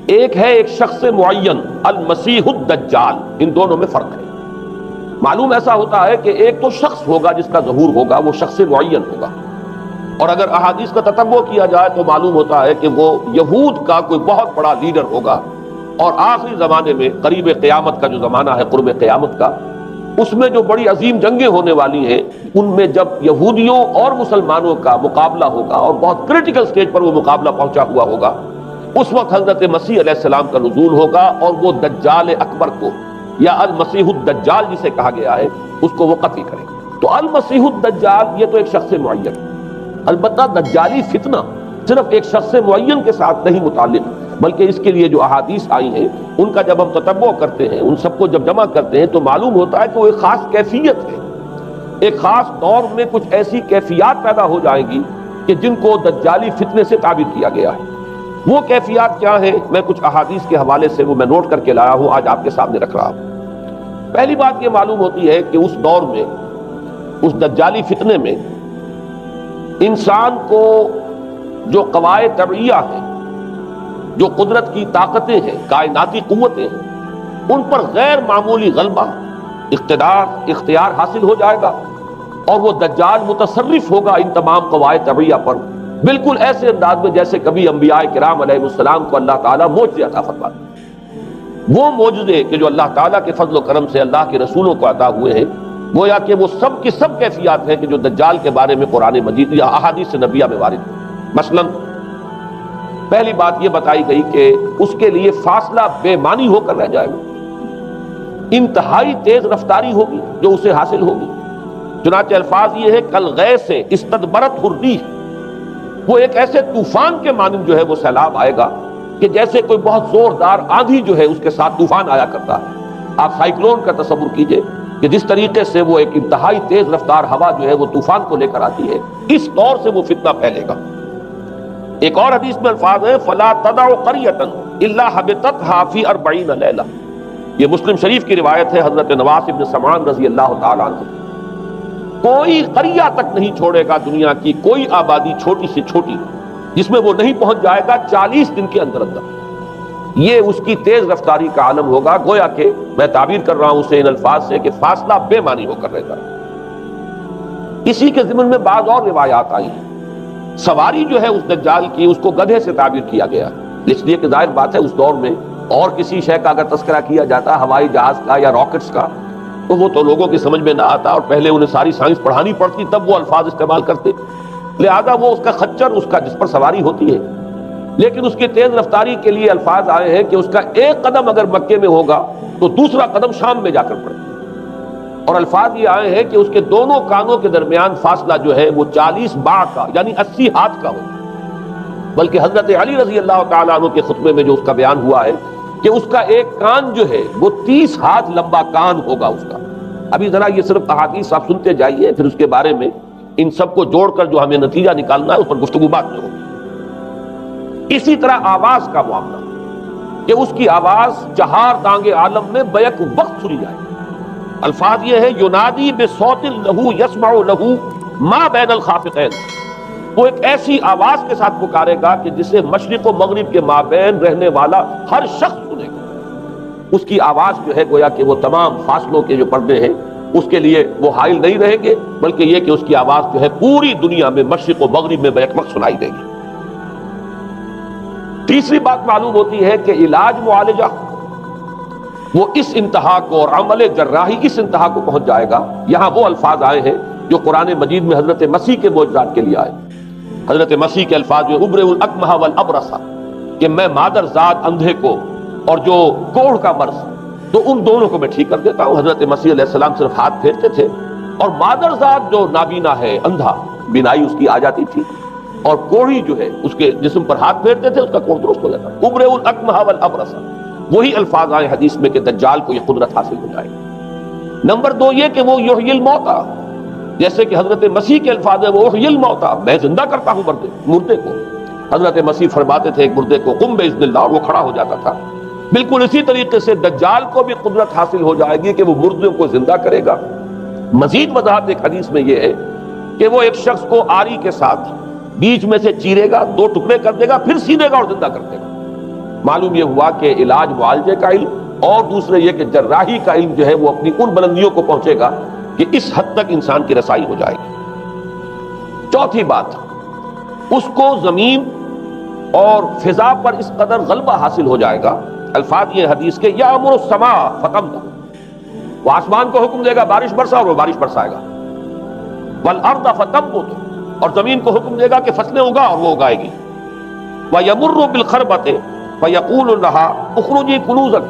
ایک ہے ایک شخص معین المسیح الدجال، ان دونوں میں فرق ہے۔ معلوم ایسا ہوتا ہے کہ ایک تو شخص ہوگا جس کا ظہور ہوگا، وہ شخص معین ہوگا، اور اگر احادیث کا تتبع کیا جائے تو معلوم ہوتا ہے کہ وہ یہود کا کوئی بہت بڑا لیڈر ہوگا، اور آخری زمانے میں قریب قیامت کا جو زمانہ ہے، قرب قیامت کا، اس میں جو بڑی عظیم جنگیں ہونے والی ہیں، ان میں جب یہودیوں اور مسلمانوں کا مقابلہ ہوگا اور بہت کریٹیکل سٹیج پر وہ مقابلہ پہنچا ہوا ہوگا، اس وقت حضرت مسیح علیہ السلام کا نزول ہوگا، اور وہ دجال اکبر کو یا المسیح الدجال جسے کہا گیا ہے اس کو وہ قتل کرے گا۔ تو المسیح الدجال یہ تو ایک شخص معین، البتہ دجالی فتنہ صرف ایک شخص معین کے ساتھ نہیں متعلق، بلکہ اس کے لیے جو احادیث آئی ہیں ان کا جب ہم تتبع کرتے ہیں، ان سب کو جب جمع کرتے ہیں تو معلوم ہوتا ہے کہ وہ ایک خاص کیفیت ہے، ایک خاص دور میں کچھ ایسی کیفیات پیدا ہو جائیں گی کہ جن کو دجالی فتنے سے تعبیر کیا گیا ہے۔ وہ کیفیات کیا ہیں، میں کچھ احادیث کے حوالے سے وہ میں نوٹ کر کے لایا ہوں، آج آپ کے سامنے رکھ رہا ہوں۔ پہلی بات یہ معلوم ہوتی ہے کہ اس دور میں، اس دجالی فتنے میں، انسان کو جو قواعد طبعیہ ہیں، جو قدرت کی طاقتیں ہیں، کائناتی قوتیں ہیں، ان پر غیر معمولی غلبہ، اختیار حاصل ہو جائے گا، اور وہ دجال متصرف ہوگا ان تمام قواعد طبعیہ پر، بالکل ایسے انداز میں جیسے کبھی انبیاء کرام علیہ السلام کو اللہ تعالیٰ معجزے عطا فرماتے ہیں۔ وہ معجزے کہ جو اللہ تعالیٰ کے فضل و کرم سے اللہ کے رسولوں کو عطا ہوئے ہیں، گویا کہ وہ سب کی سب کیفیات ہیں کہ جو دجال کے بارے میں قرآن مجید یا احادیث نبیہ میں وارد ہیں۔ مثلا پہلی بات یہ بتائی گئی کہ اس کے لیے فاصلہ بے معنی ہو کر رہ جائے گا، انتہائی تیز رفتاری ہوگی جو اسے حاصل ہوگی۔ چنانچہ الفاظ یہ ہے کالغیث استدبرت الريح، وہ ایک ایسے طوفان کے مانند جو ہے وہ سیلاب آئے گا کہ جیسے کوئی بہت زوردار آندھی جو ہے اس کے ساتھ طوفان آیا کرتا ہے۔ آپ سائیکلون کا تصور کیجئے کہ جس طریقے سے وہ ایک انتہائی تیز رفتار ہوا جو ہے وہ طوفان کو لے کر آتی ہے، اس طور سے وہ فتنہ پھیلے گا۔ ایک اور حدیث میں الفاظ ہے فَلَا تَدَعُ قَرْيَةً إِلَّا حَبِطَتْهَا فِي 40 لَيْلَةً، یہ مسلم شریف کی روایت ہے حضرت نواس بن سمعان رضی اللہ تعالیٰ عنہ۔ کوئی قریہ تک نہیں چھوڑے گا دنیا کی کوئی آبادی چھوٹی سے چھوٹی جس میں وہ نہیں پہنچ جائے گا 40 دن کے اندر اندر۔ یہ اس کی تیز رفتاری کا عالم ہوگا، گویا کہ میں تعبیر کر رہا ہوں اسے ان الفاظ سے کہ فاصلہ بے معنی ہو کر رہے گا۔ اسی کے ضمن میں بعض اور روایات آئی ہیں۔ سواری جو ہے اس دجال کی، اس کو گدھے سے تعبیر کیا گیا، اس لیے کہ ظاہر بات ہے اس دور میں اور کسی شے کا اگر تذکرہ کیا جاتا ہوائی جہاز کا یا راکٹس کا تو وہ تو لوگوں کی سمجھ میں نہ آتا، اور پہلے انہیں ساری سائنس پڑھانی پڑتی تب وہ الفاظ استعمال کرتے، لہذا وہ اس کا خچر، اس کا جس پر سواری ہوتی ہے، لیکن اس کی تیز رفتاری کے لیے الفاظ آئے ہیں کہ اس کا ایک قدم اگر مکے میں ہوگا تو دوسرا قدم شام میں جا کر پڑے، اور الفاظ یہ آئے ہیں کہ اس کے دونوں کانوں کے درمیان فاصلہ جو ہے وہ 40 باع کا یعنی 80 ہاتھ کا ہوگا۔ بلکہ حضرت علی رضی اللہ تعالیٰ عنہ کے خطبے میں جو اس کا بیان ہوا ہے کہ اس کا ایک کان جو ہے وہ 30 ہاتھ لمبا کان ہوگا اس کا۔ ابھی ذرا یہ صرف احادیث آپ سنتے جائیے، پھر اس کے بارے میں ان سب کو جوڑ کر جو ہمیں نتیجہ نکالنا ہے اس پر گفتگو بعد میں ہوگی۔ اسی طرح آواز کا معاملہ کہ اس کی آواز چہار دانگ عالم میں بیک وقت سنی جائے، الفاظ یہ ہے ینادی بصوت لہو یسمع لہو ما بین الخافقین، وہ ایک ایسی آواز کے ساتھ پکارے گا کہ جسے مشرق و مغرب کے مابین رہنے والا ہر شخص سنے گا۔ اس کی آواز جو ہے گویا کہ وہ تمام فاصلوں کے جو پردے ہیں اس کے لیے وہ حائل نہیں رہیں گے، بلکہ یہ کہ اس کی آواز جو ہے پوری دنیا میں مشرق و مغرب میں بیک وقت سنائی دے گی۔ تیسری بات معلوم ہوتی ہے کہ علاج معالجہ وہ اس انتہا کو، اور عمل جراحی اس انتہا کو پہنچ جائے گا۔ یہاں وہ الفاظ آئے ہیں جو قرآن مجید میں حضرت مسیح کے معجزات کے لیے آئے۔ حضرت مسیح کے الفاظ جو ابرئ الاکمہ والابرص، کہ میں مادر ذات اندھے کو اور جو کوڑھ کا مرض تو ان دونوں کو میں ٹھیک کر دیتا ہوں۔ حضرت مسیح علیہ السلام صرف ہاتھ پھیرتے تھے اور مادر ذات جو نابینا ہے، اندھا، بینائی اس کی آ جاتی تھی، اور کوڑھی جو ہے اس کے جسم پر ہاتھ پھیرتے تھے، اس کا کوڑھ درست ہو جاتا۔ ابرئ الاکمہ والابرص، وہی الفاظ آئے حدیث میں کہ دجال کو یہ قدرت حاصل ہو جائے گی۔ نمبر 2 یہ کہ وہ یحیی الموتیٰ، جیسے کہ حضرت مسیح کے الفاظ ہیں وہ احیی الموتیٰ، میں زندہ کرتا ہوں مردے کو۔ حضرت مسیح فرماتے تھے ایک مردے کو قم باذن اللہ، اور وہ کھڑا ہو جاتا تھا۔ بالکل اسی طریقے سے دجال کو بھی قدرت حاصل ہو جائے گی کہ وہ مردوں کو زندہ کرے گا۔ مزید وضاحت ایک حدیث میں یہ ہے کہ وہ ایک شخص کو آری کے ساتھ بیچ میں سے چیرے گا، 2 ٹکڑے کر دے گا، پھر سینے گا اور زندہ کر دے گا۔ معلوم یہ ہوا کہ علاج معالجے کا علم اور دوسرے یہ کہ جراحی کا علم جو ہے وہ اپنی ان بلندیوں کو پہنچے گا کہ اس حد تک انسان کی رسائی ہو جائے گی۔ چوتھی بات، اس کو زمین اور فضا پر اس قدر غلبہ حاصل ہو جائے گا، الفاظ یہ حدیث کے یامر السماء فتمطر، وہ آسمان کو حکم دے گا بارش برسا اور وہ بارش برسائے گا، والارض فتنبت، اور زمین کو حکم دے گا کہ فصلیں اگا اور وہ اگائے گی، ویمر بالخربۃ فیقول لها اخرجی کنوزک،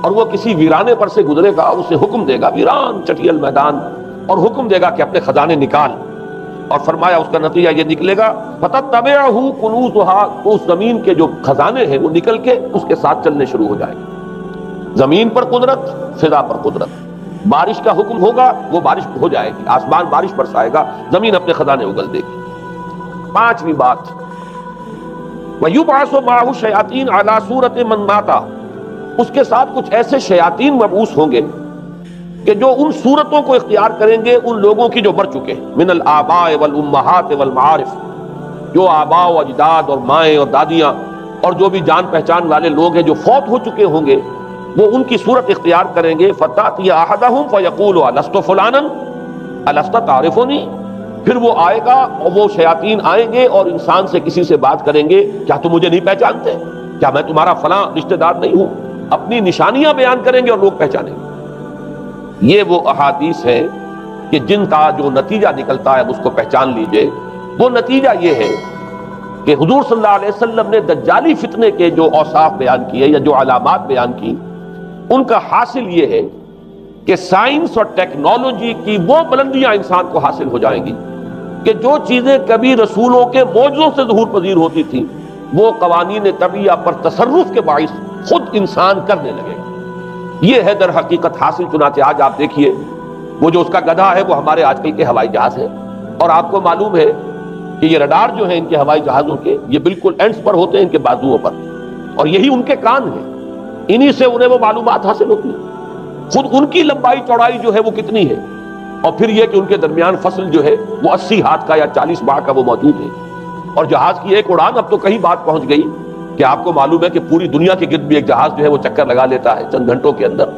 اور وہ کسی ویرانے پر سے گزرے گا، اسے حکم دے گا، ویران چٹیل میدان، اور حکم دے گا کہ اپنے خزانے نکال، اور فرمایا اس کا نتیجہ یہ نکلے گا فتتبعہ کنوزها، تو اس زمین کے جو خزانے ہیں وہ نکل کے اس کے ساتھ چلنے شروع ہو جائیں گے۔ زمین پر قدرت، فضا پر قدرت، بارش کا حکم ہوگا وہ بارش ہو جائے گی، آسمان بارش برسائے گا، زمین اپنے خزانے اگل دے گی۔ پانچویں بات، وَيُبْعَثُ مَعَهُ الشَّيَاطِينُ عَلَى صُورَةِ مَن مَاتَ، اس کے ساتھ کچھ ایسے شیاطین مبعوث ہوں گے کہ جو ان صورتوں کو اختیار کریں گے ان لوگوں کی جو مر چکے ہیں، من الآباء والأمہات والمعارف، جو آباء و اجداد اور مائیں اور دادیاں اور جو بھی جان پہچان والے لوگ ہیں جو فوت ہو چکے ہوں گے، وہ ان کی صورت اختیار کریں گے۔ فَتَأْتِيَ أَحَدَهُمْ فَيَقُولُ أَلَسْتُ فُلَانًا أَلَسْتَ تَعْرِفُنِي، پھر وہ آئے گا اور وہ شیاطین آئیں گے اور انسان سے کسی سے بات کریں گے، کیا تم مجھے نہیں پہچانتے؟ کیا میں تمہارا فلاں رشتہ دار نہیں ہوں؟ اپنی نشانیاں بیان کریں گے اور لوگ پہچانیں گے۔ یہ وہ احادیث ہیں کہ جن کا جو نتیجہ نکلتا ہے اس کو پہچان لیجئے۔ وہ نتیجہ یہ ہے کہ حضور صلی اللہ علیہ وسلم نے دجالی فتنے کے جو اوصاف بیان کیے یا جو علامات بیان کی، ان کا حاصل یہ ہے کہ سائنس اور ٹیکنالوجی کی وہ بلندیاں انسان کو حاصل ہو جائیں گی کہ جو چیزیں کبھی رسولوں کے معجزوں سے ظہور پذیر ہوتی تھیں وہ قوانین طبیعہ پر تصرف کے باعث خود انسان کرنے لگے گا۔ یہ ہے در حقیقت حاصل۔ چنانچہ آج آپ دیکھیے وہ جو اس کا گدھا ہے وہ ہمارے آج کل کے ہوائی جہاز ہے، اور آپ کو معلوم ہے کہ یہ رڈار جو ہیں ان کے ہوائی جہازوں کے، یہ بالکل اینڈز پر ہوتے ہیں ان کے بازوؤں پر، اور یہی ان کے کان ہیں، انہی سے انہیں وہ معلومات حاصل ہوتی ہیں۔ خود ان کی لمبائی چوڑائی جو ہے وہ کتنی ہے، اور پھر یہ کہ ان کے درمیان فصل جو ہے وہ 80 ہاتھ کا یا 40 باہ کا وہ موجود ہے، اور جہاز کی ایک اڑان اب تو کہیں بات پہنچ گئی کہ آپ کو معلوم ہے کہ پوری دنیا کے گرد بھی ایک جہاز جو ہے وہ چکر لگا لیتا ہے چند گھنٹوں کے اندر۔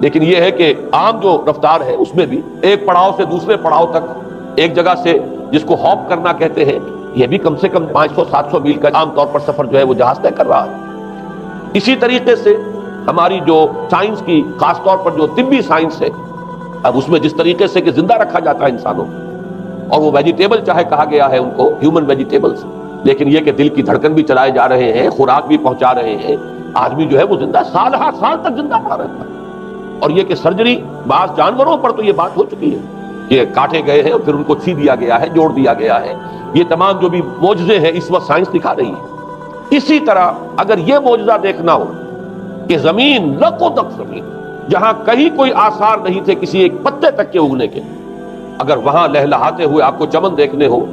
لیکن یہ ہے کہ عام جو رفتار ہے اس میں بھی ایک پڑاؤ سے دوسرے پڑاؤ تک، ایک جگہ سے جس کو ہاپ کرنا کہتے ہیں، یہ بھی کم سے کم 500-700 میل کا عام طور پر سفر جو ہے وہ جہاز طے کر رہا ہے۔ اسی طریقے سے ہماری جو سائنس کی، خاص طور پر جو طبی سائنس ہے، اب اس میں جس طریقے سے کہ زندہ رکھا جاتا ہے انسانوں کو، اور وہ ویجیٹیبل چاہے کہا گیا ہے ان کو ہیومن ویجیٹیبلز، لیکن یہ کہ دل کی دھڑکن بھی چلائے جا رہے ہیں، خوراک بھی پہنچا رہے ہیں، آدمی جو ہے وہ زندہ سال ہر سال تک زندہ پڑا رہتا ہے۔ اور یہ کہ سرجری بعض جانوروں پر تو یہ بات ہو چکی ہے کہ کاٹے گئے ہیں اور پھر ان کو سی دیا گیا ہے، جوڑ دیا گیا ہے۔ یہ تمام جو بھی معجزے ہیں اس وقت سائنس دکھا رہی ہے۔ اسی طرح اگر یہ معجزہ دیکھنا ہو کہ زمین لکوں تک زمین جہاں کہیں کوئی آثار نہیں تھے کسی ایک پتے تک کے اگنے کے، اگر وہاں لہلہاتے ہوئے آپ کو چمن دیکھنے ہو،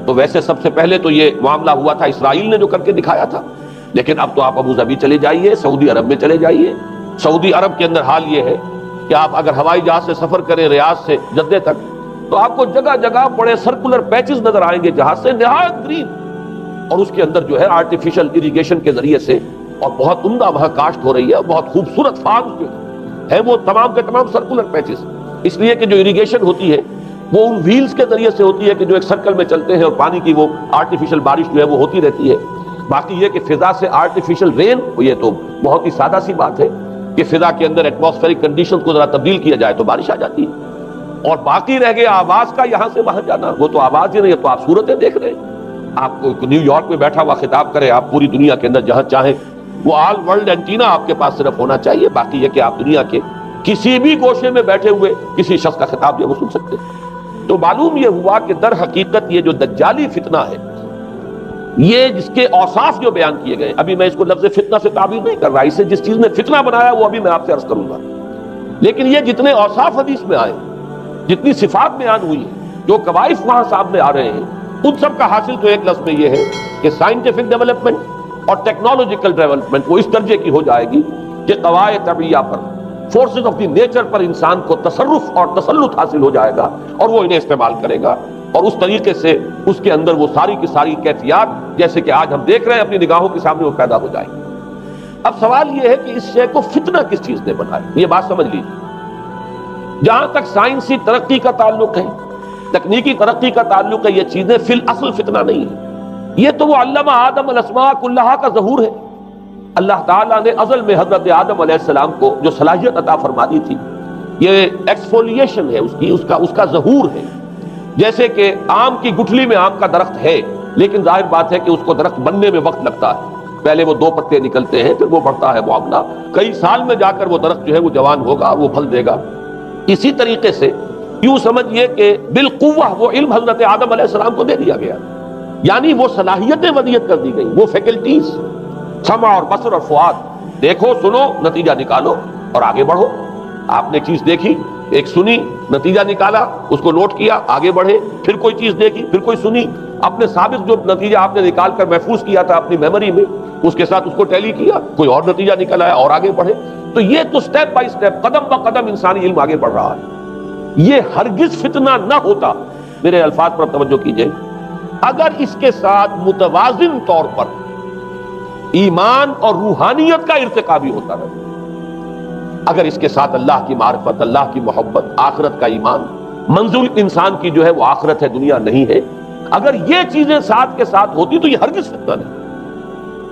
تو ویسے سب سے پہلے تو یہ معاملہ ہوا تھا اسرائیل نے جو کر کے دکھایا تھا، لیکن اب تو آپ ابو ظبی چلے جائیے، سعودی عرب میں چلے جائیے۔ سعودی عرب کے اندر حال یہ ہے کہ آپ اگر ہوائی جہاز سے سفر کریں ریاض سے جدہ تک، تو آپ کو جگہ جگہ بڑے سرکولر پیچز نظر آئیں گے جہاز سے، نہایت گرین، اور اس کے اندر جو ہے آرٹیفیشل اریگیشن کے ذریعے سے اور بہت عمدہ وہاں کاشت ہو رہی ہے، اور بہت خوبصورت فارمز جو ہے وہ تمام کے تمام سرکولر پیچز، اس لیے کہ جو اریگیشن ہوتی ہے وہ ان ویلز کے ذریعے سے ہوتی ہے کہ جو ایک سرکل میں چلتے ہیں اور پانی کی وہ آرٹیفیشل بارش جو ہے وہ ہوتی رہتی ہے۔ باقی یہ کہ فضا سے آرٹیفیشل رین، یہ تو بہت ہی سادہ سی بات ہے کہ فضا کے اندر ایٹماسفیرک کنڈیشنز کو ذرا تبدیل کیا جائے تو بارش آ جاتی ہے۔ اور باقی رہ گیا آواز کا یہاں سے وہاں جانا، وہ تو آواز ہی نہیں ہے، تو آپ صورتیں دیکھ رہے ہیں۔ آپ کو نیو یارک میں بیٹھا ہوا خطاب کرے، آپ پوری دنیا کے اندر جہاں چاہیں وہ آل ورلڈ اینٹینا آپ کے پاس صرف ہونا چاہیے، باقی یہ کہ آپ دنیا کے کسی بھی گوشے میں بیٹھے ہوئے کسی شخص کا خطاب جو وہ سن سکتے ہیں۔ تو معلوم یہ ہوا کہ در حقیقت یہ جو دجالی فتنہ ہے، یہ جس کے اوصاف جو بیان کیے گئے، ابھی میں اس کو لفظ فتنہ سے تعبیر نہیں کر رہا، اسے جس چیز نے فتنہ بنایا وہ ابھی میں آپ سے عرض کروں گا، لیکن یہ جتنے اوصاف حدیث میں آئے، جتنی صفات بیان ہوئی ہیں، جو کوائف وہاں سامنے آ رہے ہیں، ان سب کا حاصل تو ایک لفظ میں یہ ہے کہ سائنٹیفک ڈیولپمنٹ اور ٹیکنالوجیکل ڈیولپمنٹ وہ اس درجے کی ہو جائے گی کہ قواعد طبیعیہ پر، فورسز آف دی نیچر پر انسان کو تصرف اور تسلط حاصل ہو جائے گا، اور وہ انہیں استعمال کرے گا، اور اس طریقے سے اس کے اندر وہ ساری کی ساری کیفیات جیسے کہ آج ہم دیکھ رہے ہیں اپنی نگاہوں کے سامنے وہ پیدا ہو جائیں گی۔ اب سوال یہ ہے کہ اس شے کو فتنہ کس چیز نے بنایا؟ یہ بات سمجھ لیجیے، جہاں تک سائنسی ترقی کا تعلق ہے، تکنیکی ترقی کا تعلق ہے، یہ چیزیں فی الاصل فتنہ نہیں ہے، یہ تو وہ علمہ آدم الاسماء کلہا کا ظہور ہے۔ اللہ تعالیٰ نے ازل میں حضرت آدم علیہ السلام کو جو صلاحیت عطا فرما دی تھی، یہ ایکسفولیشن ہے اس کا ظہور ہے۔ جیسے کہ آم کی گٹھلی میں آم کا درخت ہے، لیکن ظاہر بات ہے کہ اس کو درخت بننے میں وقت لگتا ہے، پہلے وہ 2 پتے نکلتے ہیں، پھر وہ بڑھتا ہے معاملہ، کئی سال میں جا کر وہ درخت جو ہے وہ جوان ہوگا، وہ پھل دے گا۔ اسی طریقے سے یوں سمجھیے کہ بالقوہ وہ علم حضرت آدم علیہ السلام کو دے دیا گیا، یعنی وہ صلاحیتیں ودیت کر دی گئی، وہ فیکلٹیز، سمع اور بصر اور فؤاد، دیکھو سنو نتیجہ نکالو اور آگے بڑھو۔ آپ نے چیز دیکھی، ایک سنی، نتیجہ نکالا، اس کو نوٹ کیا، آگے بڑھے، پھر کوئی چیز دیکھی، پھر کوئی سنی، اپنے سابق جو نتیجہ آپ نے نکال کر محفوظ کیا تھا اپنی میموری میں، اس کے ساتھ اس کو ٹیلی کیا، کوئی اور نتیجہ نکل آیا اور آگے بڑھے۔ تو یہ تو سٹیپ بائی سٹیپ، قدم با قدم انسانی علم آگے بڑھ رہا ہے۔ یہ ہرگز فتنہ نہ ہوتا، میرے الفاظ پر توجہ کیجئے، اگر اس کے ساتھ متوازن طور پر ایمان اور روحانیت کا ارتقا بھی ہوتا رہے، اگر اس کے ساتھ اللہ کی معرفت، اللہ کی محبت، آخرت کا ایمان، منزل انسان کی جو ہے وہ آخرت ہے، دنیا نہیں ہے، اگر یہ چیزیں ساتھ کے ساتھ ہوتی تو یہ ہرگز فتنہ نہیں۔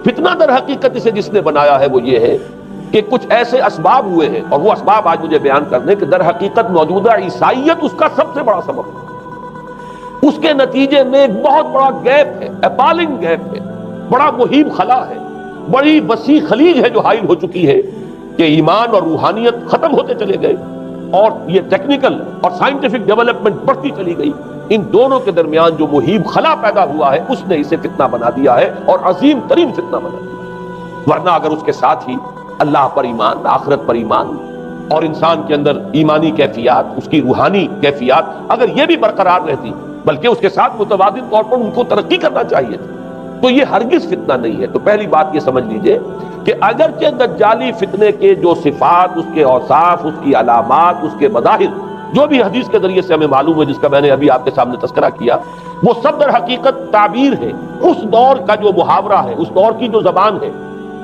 فتنہ در حقیقت اسے جس نے بنایا ہے وہ یہ ہے کہ کچھ ایسے اسباب ہوئے ہیں، اور وہ اسباب آج مجھے بیان کرنے کہ در حقیقت موجودہ عیسائیت اس کا سب سے بڑا سبب ہے۔ اس کے نتیجے میں ایک بہت بڑا گیپ ہے، اپالنگ گیپ ہے، بڑا مہیب خلا ہے، بڑی وسیع خلیج ہے جو حائل ہو چکی ہے کہ ایمان اور روحانیت ختم ہوتے چلے گئے، اور یہ ٹیکنیکل اور سائنٹیفک ڈیولپمنٹ بڑھتی چلی گئی۔ ان دونوں کے درمیان جو مہیب خلا پیدا ہوا ہے اس نے اسے فتنہ بنا دیا ہے، اور عظیم ترین فتنہ بنا دیا۔ ورنہ اگر اس کے ساتھ ہی اللہ پر ایمان، آخرت پر ایمان، اور انسان کے اندر ایمانی کیفیات، اس کی روحانی کیفیات اگر یہ بھی برقرار رہتی، بلکہ اس کے ساتھ متوازن طور پر ان کو ترقی کرنا چاہیے تھا، تو یہ ہرگز فتنہ نہیں ہے۔ تو پہلی بات یہ سمجھ لیجئے کہ اگرچہ دجالی فتنے کے جو صفات، اس کے اوصاف، اس کی علامات، اس کے مظاہر جو بھی حدیث کے ذریعے سے ہمیں معلوم ہے، جس کا میں نے ابھی آپ کے سامنے تذکرہ کیا، وہ سب در حقیقت تعبیر ہے اس دور کا جو محاورہ ہے، اس دور کی جو زبان ہے،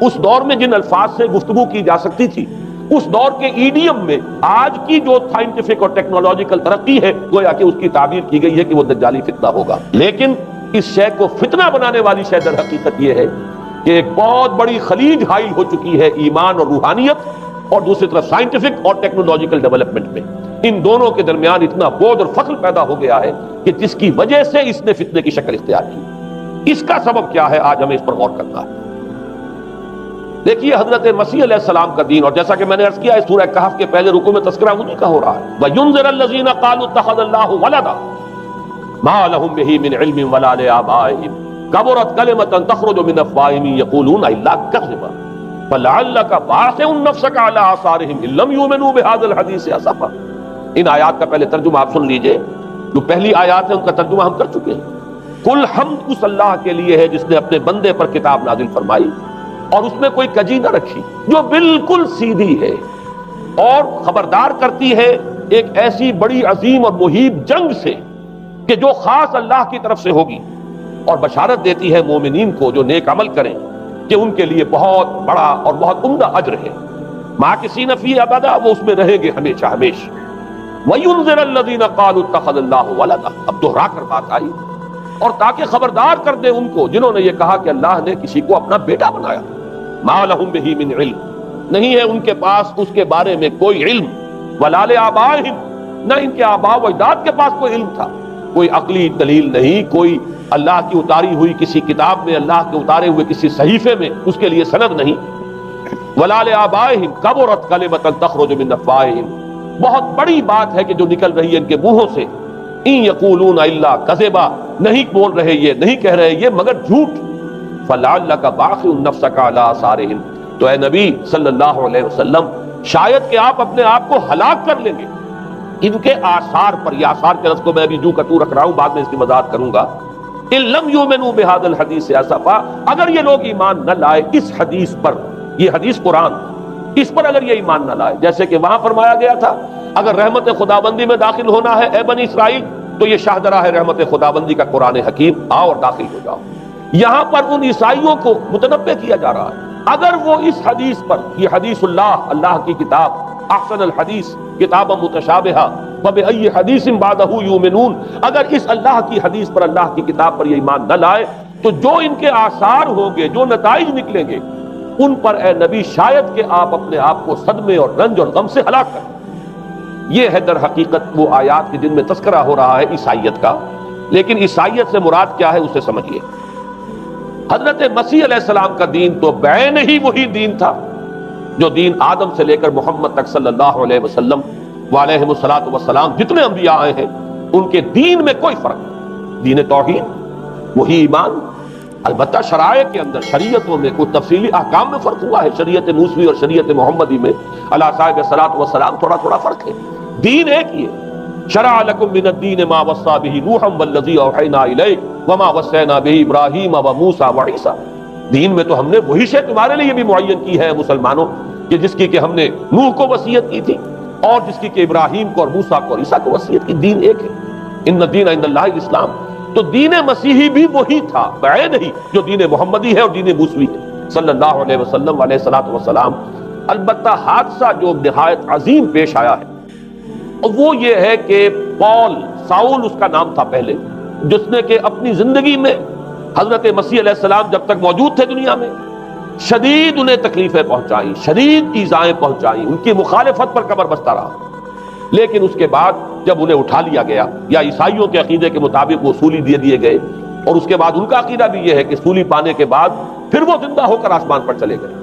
اس دور میں جن الفاظ سے گفتگو کی جا سکتی تھی، اس دور کے ایڈیم میں آج کی جو سائنٹیفک اور ٹیکنالوجیکل ترقی ہے، گویا کہ اس کی تعبیر کی گئی ہے کہ وہ دجالی فتنہ ہوگا۔ لیکن اس شے کو فتنہ بنانے والی شے در حقیقت یہ ہے کہ ایک بہت بڑی خلیج حائل ہو چکی ہے ایمان اور روحانیت، اور دوسری طرف سائنٹیفک اور ٹیکنالوجیکل ڈیولپمنٹ میں ان دونوں کے درمیان اتنا بودھ اور فصل پیدا ہو گیا ہے کہ جس کی وجہ سے اس نے فتنے کی شکل اختیار کی۔ اس کا سبب کیا ہے، آج ہمیں اس پر غور کرنا ہے۔ دیکھیے حضرت مسیح علیہ السلام کا دین، اور جیسا کہ میں نے عرض کیا ہے سورہ کہف کے پہلے رکوع میں تذکرہ انہی کا ہو رہا ہے، وَيُنذِرَ الَّذِينَ قَالُوا اتَّخَذَ اللَّهُ وَلَدًا مَا لَهُم بِهِ مِنْ عِلْمٍ وَلَا لِآبَائِهِمْ كَبُرَتْ كَلِمَةً تَخْرُجُ مِنْ أَفْوَاهِهِمْ يَقُولُونَ إِلَّا كَذِبًا فَلَعَلَّكَ بَاخِعٌ نَفْسَكَ عَلَىٰ آثَارِهِمْ إِن لَّمْ يُؤْمِنُوا بِهَٰذَا الْحَدِيثِ أَسَفًا۔ ان آیات کا پہلے ترجمہ آپ سن لیجئے، جو پہلی آیات ہے ان کا ترجمہ ہم کر چکے ہیں۔ کل حمد اس اللہ کے لیے ہے جس نے اپنے بندے پر کتاب نازل فرمائی اور اس میں کوئی کجی نہ رکھی، جو بالکل سیدھی ہے، اور خبردار کرتی ہے ایک ایسی بڑی عظیم اور مہیب جنگ سے کہ جو خاص اللہ کی طرف سے ہوگی، اور بشارت دیتی ہے مومنین کو جو نیک عمل کریں کہ ان کے لیے بہت بڑا اور بہت عمدہ اجر ہے، ماکثین فیہ ابدا، وہ اس میں رہیں گے ہمیشہ ہمیشہ۔ وَيُنذِرَ الَّذِينَ قَالُوا اتَّخَذَ اللَّهُ وَلَدًا، اب دوہرا کر بات آئی، اور تاکہ خبردار کر دے ان کو جنہوں نے یہ کہا کہ اللہ نے کسی کو اپنا بیٹا بنایا۔ مَا لَهُم بِهِ مِنْ عِلْمٍ، نہیں ہے ان کے پاس اس کے بارے میں کوئی علم، وَلَا لِآبَائِهِمْ، نہ ان کے آباء و اجداد کے پاس کوئی علم تھا، کوئی عقلی دلیل نہیں، کوئی اللہ کی اتاری ہوئی کسی کتاب میں، اللہ کے اتارے ہوئے کسی صحیفے میں اس کے لیے سند نہیں۔ وَلَا لِآبَائِهِمْ كَبُرَتْ كَلِمَةً تَخْرُجُ مِنْ أَفْوَاهِهِمْ، بہت بڑی بات ہے کہ جو نکل رہی ہے ان کے منہوں سے، إِن يَقُولُونَ إِلَّا كَذِبًا، نہیں بول رہے یہ، نہیں کہہ رہے یہ مگر جھوٹ۔ فَلَعَلَّكَ بَاخِعٌ نَفْسَكَ عَلَىٰ آثَارِهِمْ، تو اے نبی صلی اللہ علیہ وسلم شاید کہ آپ اپنے آپ کو ہلاک کر لیں گے ان کے آثار پر۔ یہ آثار کے لفظ کو میں ابھی جو کا تو رکھ رہا ہوں، بعد میں اس کی وضاحت کروں گا۔ إِن لَّمْ يُؤْمِنُوا بِهَٰذَا الْحَدِيثِ أَسَفًا، اگر یہ لوگ ایمان نہ لائے اس حدیث پر، یہ حدیث قرآن، اس پر اگر یہ ایمان نہ لائے، جیسے کہ وہاں فرمایا گیا تھا اگر رحمت خداوندی میں داخل ہونا ہے اے بنی اسرائیل تو یہ شاہدرہ ہے رحمت خداوندی کا قرآن حکیم، آؤ اور داخل ہو جاؤ۔ یہاں پر ان عیسائیوں کو متنبہ کیا جا رہا ہے اگر وہ اس حدیث پر، یہ حدیث اللہ کی کتاب، احسن الحدیث کتاب متشابہہ فبأی حدیث بعدہ یؤمنون، اگر اس اللہ کی حدیث پر، اللہ کی کتاب پر یہ ایمان نہ لائے تو جو ان کے آثار ہوں گے، جو نتائج نکلیں گے، ان پر اے نبی شاید کہ آپ اپنے آپ کو صدمے اور رنج اور غم سے ہلاک کریں۔ یہ ہے در حقیقت وہ آیات کے جن میں تذکرہ ہو رہا ہے عیسائیت کا، لیکن عیسائیت سے مراد کیا ہے اسے سمجھیے۔ حضرت مسیح علیہ السلام کا دین تو بعین ہی وہی دین تھا جو دین آدم سے لے کر محمد تک صلی اللہ علیہ وسلم وعلیہ الصلوۃ والسلام جتنے انبیاء آئے ہیں ان کے دین میں کوئی فرق نہیں، دین توحید وہی ایمان، البتہ شرائع کے اندر، شریعتوں میں کچھ تفصیلی احکام میں فرق ہوا ہے، شریعت موسوی اور شریعت محمدی میں علی صاحب الصلوۃ والسلام تھوڑا فرق ہے، دین ایک ہی ہے۔ شرع لکم من الدین ما وصی بہ نوحا والذی اوحینا الیک وما وصینا بہ ابراہیم وموسیٰ وعیسیٰ، دین میں تو ہم نے وہی شے تمہارے لیے بھی معین کی ہے مسلمانوں، کہ جس کی کہ ہم نے نوح کو وصیت کی تھی اور جس کی کہ ابراہیم کو اور موسیٰ کو اور عیسیٰ کو وصیت کی، دین ایک ہے۔ ان الدین عند اللہ الاسلام، تو دین مسیحی بھی وہی تھا بعین ہی جو دین محمدی ہے اور دین موسوی ہے صلی اللہ علیہ وسلم علیہ الصلوۃ والسلام۔ البتہ حادثہ جو نہایت عظیم پیش آیا ہے وہ یہ ہے کہ ساؤل اس کا نام تھا پہلے، جس نے کہ اپنی زندگی میں حضرت مسیح علیہ السلام جب تک موجود تھے دنیا میں شدید انہیں تکلیفیں پہنچائیں، شدید ایذائیں پہنچائیں، ان کی مخالفت پر کمر بستہ رہا، لیکن اس کے بعد جب انہیں اٹھا لیا گیا، یا عیسائیوں کے عقیدے کے مطابق وہ سولی دیے گئے، اور اس کے بعد ان کا عقیدہ بھی یہ ہے کہ سولی پانے کے بعد پھر وہ زندہ ہو کر آسمان پر چلے گئے،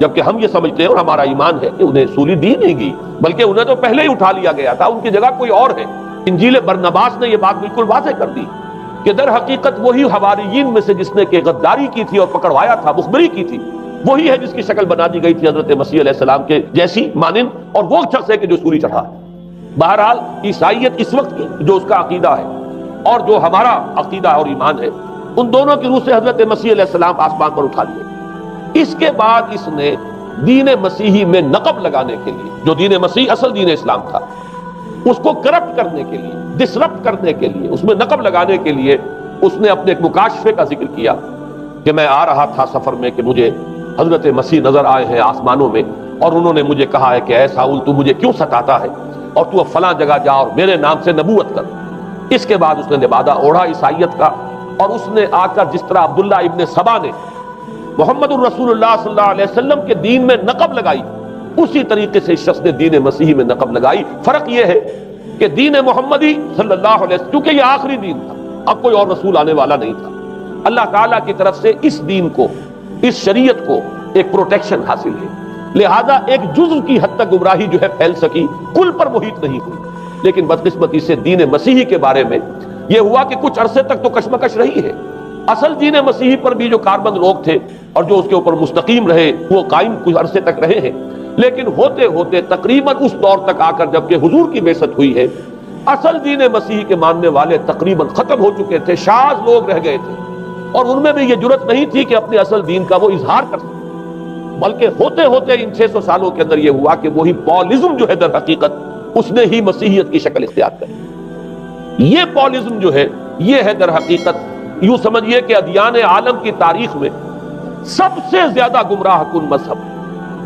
جبکہ ہم یہ سمجھتے ہیں اور ہمارا ایمان ہے کہ انہیں سولی دی نہیں گئی، بلکہ انہیں تو پہلے ہی اٹھا لیا گیا تھا، ان کی جگہ کوئی اور ہے۔ انجیل برنباس نے یہ بات بالکل واضح کر دی کہ در حقیقت وہی حواریین میں سے جس نے کہ غداری کی تھی اور پکڑوایا تھا، مخبری کی تھی، وہی ہے جس کی شکل بنا دی گئی تھی حضرت مسیح علیہ السلام کے جیسی مانند، اور وہ شخص ہے کہ جو سولی چڑھا ہے۔ بہرحال عیسائیت اس وقت کی جو اس کا عقیدہ ہے اور جو ہمارا عقیدہ اور ایمان ہے، ان دونوں کی روح سے حضرت مسیح علیہ السلام آسمان پر اٹھا لیے۔ اس کے بعد اس نے دین مسیحی میں نقب لگانے کے لیے، جو دین مسیح اصل دین اسلام تھا، اس کو کرپٹ کرنے کے لیے، ڈسرپٹ کرنے کے لیے، اس میں نقب لگانے کے لیے اس نے اپنے ایک مکاشفے کا ذکر کیا کہ میں آ رہا تھا سفر میں کہ مجھے حضرت مسیح نظر آئے ہیں آسمانوں میں، اور انہوں نے مجھے کہا ہے کہ اے ساؤل تو مجھے کیوں ستاتا ہے، اور تو اب فلاں جگہ جا اور میرے نام سے نبوت کر۔ اس کے بعد اس نے لبادہ اوڑھا عیسائیت کا، اور اس نے آ کر جس طرح عبداللہ ابن سبا نے محمد الرسول اللہ صلی اللہ علیہ وسلم کے دین میں نقب لگائی، اسی طریقے سے اس شخص نے دین مسیحی میں نقب لگائی۔ فرق یہ ہے کہ دین محمدی صلی اللہ علیہ وسلم کیونکہ یہ آخری دین تھا، اب کوئی اور رسول آنے والا نہیں تھا، اللہ تعالیٰ کی طرف سے اس دین کو، اس شریعت کو ایک پروٹیکشن حاصل ہے، لہذا ایک جزو کی حد تک گمراہی جو ہے پھیل سکی، کل پر محیط نہیں ہوئی۔ لیکن بدقسمتی سے دین مسیحی کے بارے میں یہ ہوا کہ کچھ عرصے تک تو کشمکش رہی ہے، اصل دین مسیحی پر بھی جو کاربند لوگ تھے اور جو اس کے اوپر مستقیم رہے وہ قائم کچھ عرصے تک رہے ہیں، لیکن ہوتے ہوتے تقریباً اس دور تک آ کر جب کہ حضور کی بعثت ہوئی ہے، اصل دین مسیحی کے ماننے والے تقریباً ختم ہو چکے تھے، شاذ لوگ رہ گئے تھے، اور ان میں بھی یہ جرت نہیں تھی کہ اپنے اصل دین کا وہ اظہار کر سکے، بلکہ ہوتے ہوتے ان 600 سالوں کے اندر یہ ہوا کہ وہی پولزم جو ہے در حقیقت اس نے ہی مسیحیت کی شکل اختیار کری۔ یہ پولزم جو ہے یہ ہے در حقیقت، یوں سمجھیے کہ ادیان عالم کی تاریخ میں سب سے زیادہ گمراہ کن مذہب،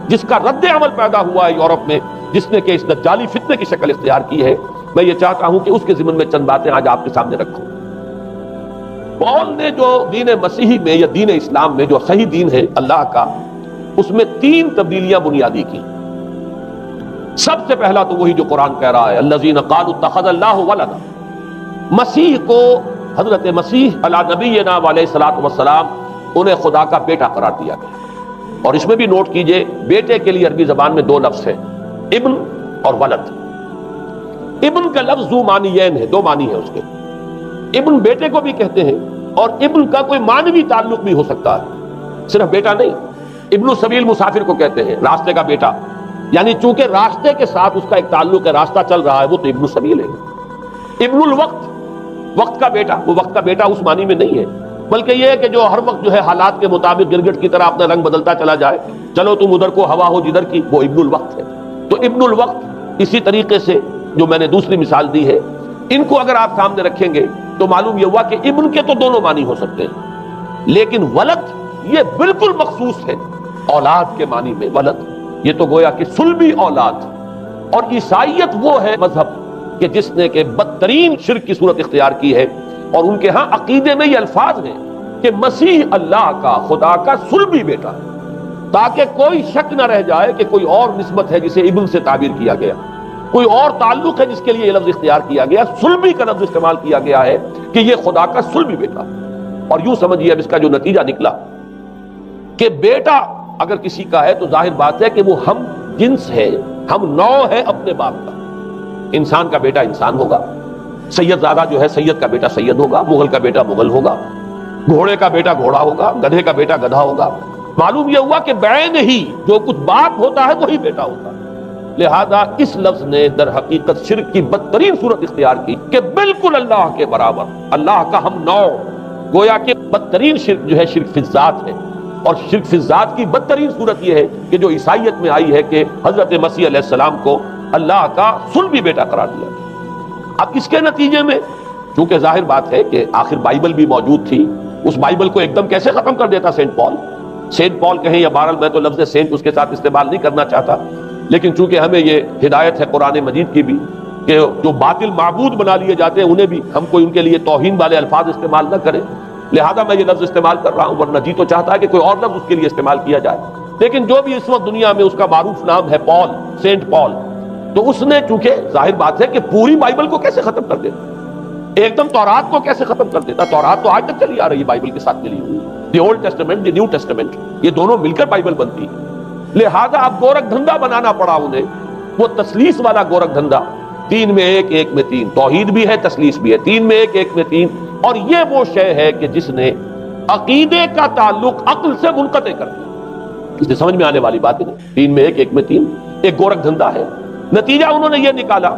جس کا رد عمل پیدا ہوا ہے یورپ میں، جس نے کہ اس دجالی فتنے کی شکل اختیار کی ہے۔ میں یہ چاہتا ہوں کہ اس کے ضمن میں چند باتیں آج آپ کے سامنے رکھوں۔ پول نے جو دین مسیحی میں یا دین اسلام میں جو صحیح دین ہے اللہ کا، اس میں 3 تبدیلیاں بنیادی کی۔ سب سے پہلا تو وہی جو قرآن کہہ رہا ہے، الذین قالوا اتخذ اللہ ولدا، مسیح کو، حضرت مسیح علی نبینا علیہ الصلوۃ والسلام، انہیں خدا کا بیٹا قرار دیا گیا۔ اور اس میں بھی نوٹ کیجئے، بیٹے کے لیے عربی زبان میں 2 لفظ ہیں، ابن اور ولد۔ ابن کا لفظ ذو معنیین ہے، 2 معنی ہے اس کے، ابن بیٹے کو بھی کہتے ہیں، اور ابن کا کوئی معنوی تعلق بھی ہو سکتا ہے، صرف بیٹا نہیں۔ ابن السبیل مسافر کو کہتے ہیں، راستے کا بیٹا، یعنی چونکہ راستے کے ساتھ اس کا ایک تعلق ہے، راستہ چل رہا ہے، وہ تو ابن السبیل ہے۔ ابن الوقت، وقت کا بیٹا، وہ وقت کا بیٹا اس معنی میں نہیں ہے، بلکہ یہ ہے کہ جو ہر وقت جو ہے حالات کے مطابق گرگٹ کی طرح اپنا رنگ بدلتا چلا جائے، چلو تم ادھر کو ہوا ہو جدھر کی، وہ ابن الوقت ہے۔ تو ابن الوقت اسی طریقے سے جو میں نے دوسری مثال دی ہے، ان کو اگر آپ سامنے رکھیں گے تو معلوم یہ ہوا کہ ابن کے تو دونوں معنی ہو سکتے ہیں، لیکن ولد یہ بالکل مخصوص ہے اولاد کے معنی میں ولد، یہ تو گویا کہ صلبی اولاد. اور عیسائیت وہ ہے مذہب کہ جس نے کہ بدترین شرک کی صورت اختیار کی ہے، اور ان کے ہاں عقیدے میں یہ الفاظ ہیں کہ مسیح اللہ کا، خدا کا صلبی بیٹا ہے، تاکہ کوئی شک نہ رہ جائے کہ کوئی اور نسبت ہے جسے ابن سے تعبیر کیا گیا، کوئی اور تعلق ہے جس کے لیے یہ لفظ اختیار کیا گیا. صلبی کا لفظ استعمال کیا گیا ہے کہ یہ خدا کا صلبی بیٹا. اور یوں سمجھیے اب اس کا جو نتیجہ نکلا کہ بیٹا اگر کسی کا ہے تو ظاہر بات ہے کہ وہ ہم جنس ہے، ہم نوع ہے اپنے باپ کا. انسان کا بیٹا انسان ہوگا، سید زادہ جو ہے سید کا بیٹا سید ہوگا، مغل کا بیٹا مغل ہوگا، گھوڑے کا بیٹا گھوڑا ہوگا، گدھے کا بیٹا گدھا ہوگا. معلوم یہ ہوا کہ بعین ہی جو کچھ باپ ہوتا ہے وہی بیٹا ہوتا ہے. لہذا اس لفظ نے در حقیقت شرک کی بدترین صورت اختیار کی کہ بالکل اللہ کے برابر، اللہ کا ہم نوع. گویا کہ بدترین شرک جو ہے شرک فی الذات ہے، اور شرک فی الذات کی بدترین صورت یہ ہے کہ جو عیسائیت میں آئی ہے کہ حضرت مسیح علیہ السلام کو اللہ کا صلبی بیٹا قرار دیا. اب اس کے نتیجے میں چونکہ ظاہر بات ہے کہ آخر بائبل بھی موجود تھی، اس بائبل کو ایک دم کیسے ختم کر دیتا سینٹ پال. سینٹ پال کہیں یا بہرحال میں تو لفظ سینٹ اس کے ساتھ استعمال نہیں کرنا چاہتا، لیکن چونکہ ہمیں یہ ہدایت ہے قرآن مجید کی بھی کہ جو باطل معبود بنا لیے جاتے ہیں انہیں بھی ہم کوئی ان کے لیے توہین والے الفاظ استعمال نہ کریں، لہذا میں یہ لفظ استعمال کر رہا ہوں. ورنہ جی تو چاہتا ہے کہ کوئی اور لفظ اس کے لیے استعمال کیا جائے. لیکن جو بھی اس وقت دنیا میں اس کا معروف نام ہے پال، سینٹ پال، تو اس نے چونکہ ظاہر بات ہے کہ پوری بائبل کو کیسے ختم کر دیتا، ایک دم تورات کو کیسے ختم کر دیتا. تورات تو آج تک چلی آ رہی ہے بائبل کے ساتھ ملی ہوئی، the old testament, the new testament, یہ دونوں مل کر بائبل بنتی ہے. لہذا اب گورکھ دھندا بنانا پڑا انہیں، وہ تسلیس والا گورکھ دھندا، 3 میں 1 1 میں 3، توحید بھی ہے تسلیس بھی ہے، 3 میں 1 1 میں 3. اور یہ وہ شے ہے کہ جس نے عقیدے کا تعلق عقل سے منقطع کر دیا. اس سے سمجھ میں آنے والی بات ہے، 3 میں 1 1 میں 3 ایک گورکھ دھندا ہے. نتیجہ انہوں نے یہ نکالا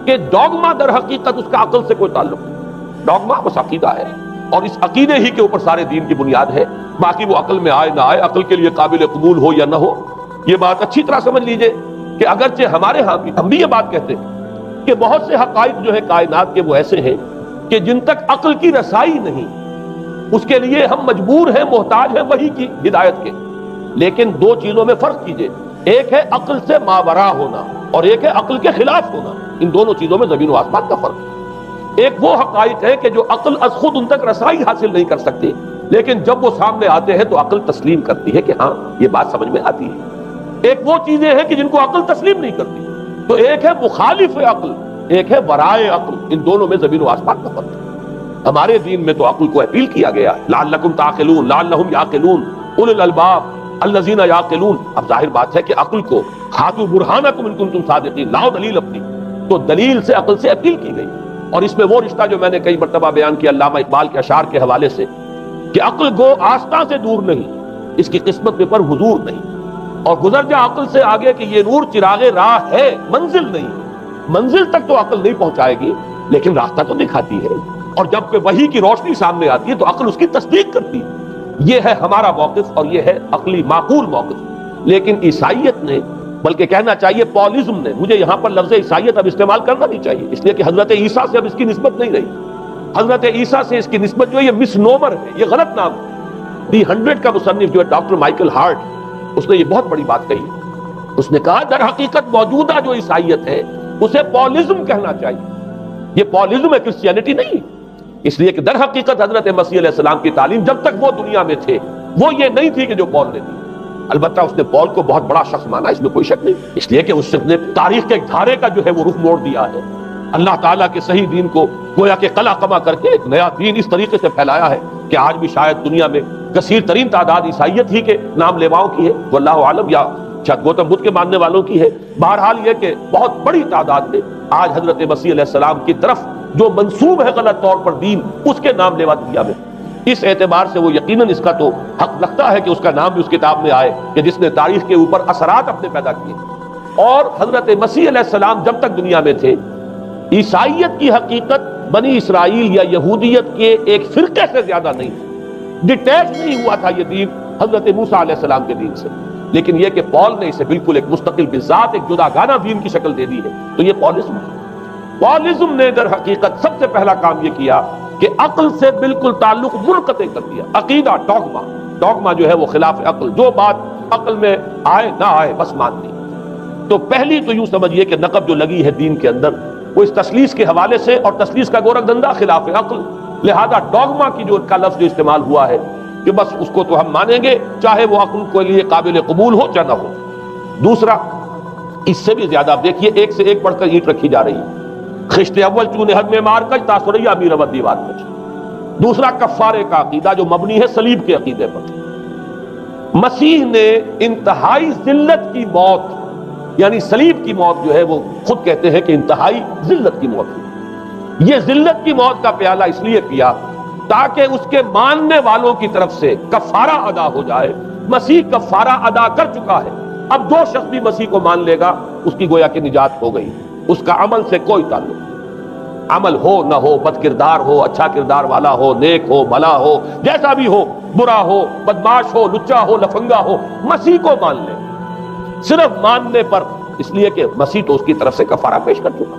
کہ ڈوگما در حقیقت اس کا عقل سے کوئی تعلق نہیں، ڈوگما بس عقیدہ ہے، اور اس عقیدے ہی کے اوپر سارے دین کی بنیاد ہے. باقی وہ عقل میں آئے نہ آئے، عقل کے لیے قابل قبول ہو یا نہ ہو، یہ بات اچھی طرح سمجھ لیجئے کہ اگرچہ ہمارے ہاں بھی ہم بھی یہ بات کہتے ہیں کہ بہت سے حقائق جو ہے کائنات کے وہ ایسے ہیں کہ جن تک عقل کی رسائی نہیں، اس کے لیے ہم مجبور ہیں، محتاج ہیں وحی کی ہدایت کے. لیکن دو چیزوں میں فرق کیجئے، ایک ہے عقل سے ماورا ہونا اور ایک ہے عقل کے خلاف ہونا. ان دونوں چیزوں میں زمین و آسمان کا فرق ہے. ایک وہ حقائق ہے کہ جو عقل از خود ان تک رسائی حاصل نہیں کر سکتی، لیکن جب وہ سامنے آتے ہیں تو عقل تسلیم کرتی ہے کہ ہاں یہ بات سمجھ میں آتی ہے. ایک وہ چیزیں ہیں کہ جن کو عقل تسلیم نہیں کرتی. تو ایک ہے مخالف عقل، ایک ہے ورائے عقل. ان دونوں میں زمین و آسمان کا فرق ہے. ہمارے دین میں تو عقل کو اپیل کیا گیا ہے، لعلکم تعقلون، لعلہم یعقلون، اولو الالباب الذین یعقلون. اب ظاہر بات ہے کہ عقل کو ہاتھو برہانکم ان کنتم صادقین، لاؤ دلیل اپنی. تو دلیل سے عقل سے اپیل کی گئی. اور اس میں وہ رشتہ جو میں نے کئی مرتبہ بیان کیا علامہ اقبال کے اشعار کے حوالے سے کہ عقل گو آستاں سے دور نہیں، اس کی قسمت میں پر حضور نہیں. اور گزر جا عقل سے آگے کہ یہ نور چراغ راہ ہے، منزل نہیں. منزل تک تو عقل نہیں پہنچائے گی لیکن راستہ تو دکھاتی ہے. اور جب کہ وحی کی روشنی سامنے آتی ہے تو عقل اس کی تصدیق کرتی ہے. یہ ہے ہمارا موقف اور یہ ہے عقلی معقول موقف. لیکن عیسائیت نے، بلکہ کہنا چاہیے پالزم نے، مجھے یہاں پر لفظ عیسائیت اب استعمال کرنا نہیں چاہیے اس لیے کہ حضرت عیسیٰ سے اب اس کی نسبت نہیں رہی. حضرت عیسیٰ سے اس کی نسبت جو ہے یہ مس نومر ہے، یہ غلط نام ہے. دی 100 کا مصنف جو ہے ڈاکٹر مائیکل ہارٹ، اس نے یہ بہت بڑی بات کہی. اس نے کہا در حقیقت موجودہ جو عیسائیت ہے اسے پالزم کہنا چاہیے. یہ پالزم ہے، کرسچینٹی نہیں. اس لیے کہ در حقیقت حضرت مسیح علیہ السلام کی تعلیم جب تک وہ دنیا میں تھے وہ یہ نہیں تھی کہ جو پال نے دی. البتہ اس نے پال کو بہت بڑا شخص مانا، اس میں کوئی شک نہیں، اس لیے کہ اس نے تاریخ کے ایک دھارے کا جو ہے وہ رخ موڑ دیا ہے. اللہ تعالیٰ کے صحیح دین کو گویا کہ قلع قمع کر کے ایک نیا دین اس طریقے سے پھیلایا ہے کہ آج بھی شاید دنیا میں کثیر ترین تعداد عیسائیت ہی کے نام لیواؤں کی ہے، واللہ عالم، یا شاید گوتم بدھ کے ماننے والوں کی ہے. بہرحال یہ کہ بہت بڑی تعداد میں آج حضرت مسیح علیہ السلام کی طرف جو منسوب ہے غلط طور پر دین، اس کے نام لیوا دنیا میں. اس اعتبار سے وہ یقیناً اس کا تو حق لگتا ہے کہ اس کا نام بھی اس کتاب میں آئے کہ جس نے تاریخ کے اوپر اثرات اپنے پیدا کیے. اور حضرت مسیح علیہ السلام جب تک دنیا میں تھے، عیسائیت کی حقیقت بنی اسرائیل یا یہودیت کے ایک فرقے سے زیادہ نہیں تھی. ڈیٹیچ نہیں ہوا تھا یہ دین حضرت موسیٰ علیہ السلام کے دین سے. لیکن یہ کہ پال نے اسے بالکل ایک مستقل بذات ایک جداگانہ دین کی شکل دے دی ہے، تو یہ پالزم ہے. پالزم نے در حقیقت سب سے پہلا کام یہ کیا کہ عقل سے بالکل تعلق منقطع کر دیا. عقیدہ ڈوگما جو ہے وہ خلاف عقل، جو بات عقل میں آئے نہ آئے بس مان لی. تو پہلی تو یوں سمجھیے کہ نقب جو لگی ہے دین کے اندر وہ اس تسلیس کے حوالے سے، اور تسلیس کا گورکھ دھندا خلاف عقل، لہذا ڈوگما کی جو کا لفظ جو استعمال ہوا ہے کہ بس اس کو تو ہم مانیں گے چاہے وہ عقل کے لیے قابل قبول ہو چاہے نہ ہو. دوسرا اس سے بھی زیادہ آپ دیکھیے ایک سے ایک بڑھ کر اینٹ رکھی جا رہی ہے. خشت اول چونے حد میں مار کر تاثریا امیر ود دیوار کچ. دوسرا کفارے کا عقیدہ جو مبنی ہے صلیب کے عقیدے پر. مسیح نے انتہائی ذلت کی موت، یعنی صلیب کی موت جو ہے وہ خود کہتے ہیں کہ انتہائی ذلت کی موت ہے. یہ ذلت کی موت کا پیالہ اس لیے پیا تاکہ اس کے ماننے والوں کی طرف سے کفارہ ادا ہو جائے. مسیح کفارہ ادا کر چکا ہے، اب جو شخص بھی مسیح کو مان لے گا اس کی گویا کہ نجات ہو گئی. اس کا عمل سے کوئی تعلق، عمل ہو نہ ہو، بد کردار ہو، اچھا کردار والا ہو، نیک ہو، بھلا ہو، جیسا بھی ہو، برا ہو، بدماش ہو، لچا ہو، لفنگا ہو، مسیح کو مان لے صرف ماننے پر، اس لیے کہ مسیح تو اس کی طرف سے کفارہ پیش کر چکا.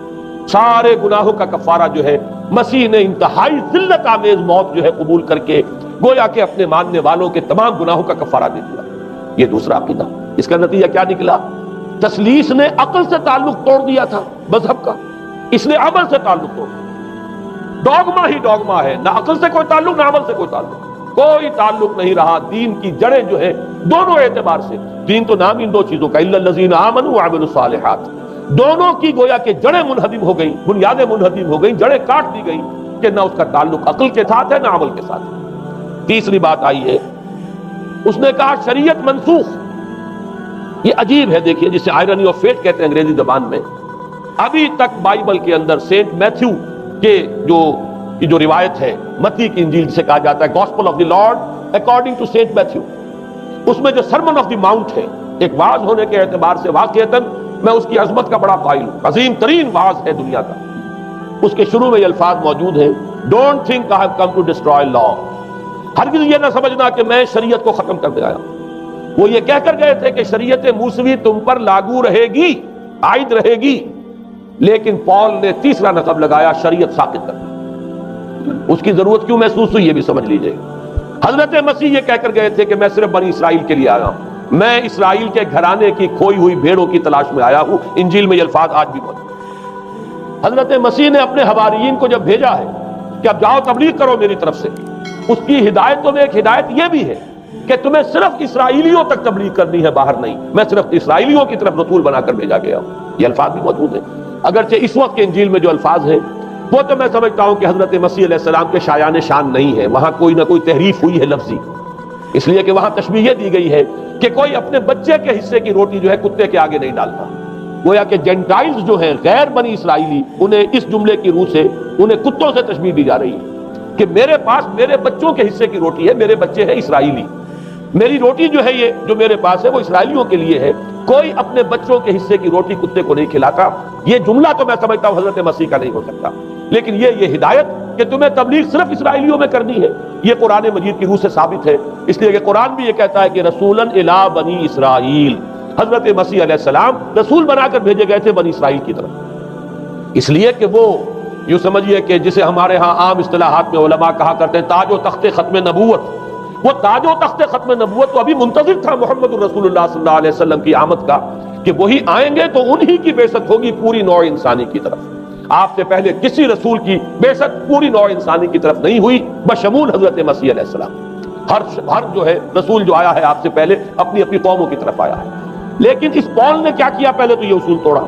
سارے گناہوں کا کفارہ جو ہے مسیح نے انتہائی ذلت آمیز موت جو ہے قبول کر کے گویا کہ اپنے ماننے والوں کے تمام گناہوں کا کفارہ دے دیا. یہ دوسرا عقیدہ. اس کا نتیجہ کیا نکلا؟ تسلیس نے عقل سے تعلق توڑ دیا تھا مذہب کا، اس نے عمل سے تعلق توڑ دیا. ڈوگما ہی ڈوگما ہے، نہ عقل سے کوئی تعلق نہ عمل سے کوئی تعلق، کوئی تعلق نہیں رہا. دین کی جڑیں جو ہے دونوں اعتبار سے، دین تو نام ان دو چیزوں کا الا الذین آمنوا وعملوا الصالحات، دونوں کی گویا کہ جڑیں منہدم ہو گئیں، بنیادیں منہدم ہو گئیں، جڑیں کاٹ دی گئیں کہ نہ اس کا تعلق عقل کے ساتھ ہے نہ عمل کے ساتھ. تیسری بات آئی ہے، اس نے کہا شریعت منسوخ. یہ عجیب ہے، دیکھیے جسے آئرنی آف فیٹ کہتے ہیں انگریزی زبان میں. ابھی تک بائبل کے اندر سینٹ میتھیو کے جو روایت ہے، متی کی انجیل جسے کہا جاتا ہے gospel of the lord according to saint Matthew, اس میں جو سرمن آف دی ماؤنٹ ہے، ایک واعظ ہونے کے اعتبار سے واقعتاً میں اس کی عظمت کا بڑا قائل ہوں، عظیم ترین واعظ ہے دنیا کا. اس کے شروع میں یہ الفاظ موجود ہیں، don't think I have come to destroy law. ہرگز یہ نہ سمجھنا کہ میں شریعت کو ختم کرنے آیا. وہ یہ کہہ کر گئے تھے کہ شریعت موسوی تم پر لاگو رہے گی، عائد رہے گی، لیکن پال نے تیسرا نقب لگایا شریعت ساقط کر دی. اس کی ضرورت کیوں محسوس ہوئی یہ بھی سمجھ لیجئے. حضرت مسیح یہ کہہ کر گئے تھے کہ میں صرف بنی اسرائیل کے لیے آیا ہوں، میں اسرائیل کے گھرانے کی کھوئی ہوئی بھیڑوں کی تلاش میں آیا ہوں. انجیل میں یہ الفاظ آج بھی موجود. حضرت مسیح نے اپنے حواریین کو جب بھیجا ہے کہ اب جاؤ تبلیغ کرو میری طرف سے، اس کی ہدایتوں میں ایک ہدایت یہ بھی ہے کہ تمہیں صرف اسرائیلیوں تک تبلیغ کرنی ہے، باہر نہیں. میں صرف اسرائیلیوں کی طرف رسول بنا کر بھیجا گیا ہوں. یہ الفاظ بھی موجود ہیں. اگرچہ اس وقت کے انجیل میں جو الفاظ ہیں وہ تو میں سمجھتا ہوں کہ حضرت مسیح علیہ السلام کے شایان شان نہیں ہے، وہاں کوئی نہ کوئی تحریف ہوئی ہے لفظی، اس لیے کہ وہاں تشبیہ یہ دی گئی ہے کہ کوئی اپنے بچے کے حصے کی روٹی جو ہے کتے کے آگے نہیں ڈالتا. گویا کہ جینٹائلز جو ہیں غیر بنی اسرائیلی، انہیں اس جملے کی روح سے انہیں کتوں سے تشبیہ دی جا رہی ہے کہ میرے پاس میرے بچوں کے حصے کی روٹی ہے، میرے بچے ہیں اسرائیلی، میری روٹی جو ہے یہ جو میرے پاس ہے وہ اسرائیلیوں کے لیے ہے. کوئی اپنے بچوں کے حصے کی روٹی کتے کو نہیں کھلاتا. یہ جملہ تو میں سمجھتا ہوں حضرت مسیح کا نہیں ہو سکتا، لیکن یہ ہدایت کہ تمہیں تبلیغ صرف اسرائیلیوں میں کرنی ہے یہ قرآن مجید کی روح سے ثابت ہے. اس لیے کہ قرآن بھی یہ کہتا ہے کہ رسولاً الی بنی اسرائیل، حضرت مسیح علیہ السلام رسول بنا کر بھیجے گئے تھے بنی اسرائیل کی طرف. اس لیے کہ وہ یوں سمجھیے کہ جسے ہمارے ہاں عام اصطلاحات میں علماء کہا کرتے ہیں تاج و تخت ختم نبوت، وہ تاج و تخت ختم نبوت تو ابھی منتظر تھا محمد الرسول اللہ صلی اللہ علیہ وسلم کی آمد کا کہ وہی آئیں گے تو انہی کی بعثت ہوگی پوری نوع انسانی کی طرف. آپ سے پہلے کسی رسول کی بعثت پوری نوع انسانی کی طرف نہیں ہوئی بشمول حضرت مسیح علیہ السلام. ہر جو ہے رسول جو آیا ہے آپ سے پہلے اپنی اپنی قوموں کی طرف آیا ہے. لیکن اس پال نے کیا کیا؟ پہلے تو یہ اصول توڑا.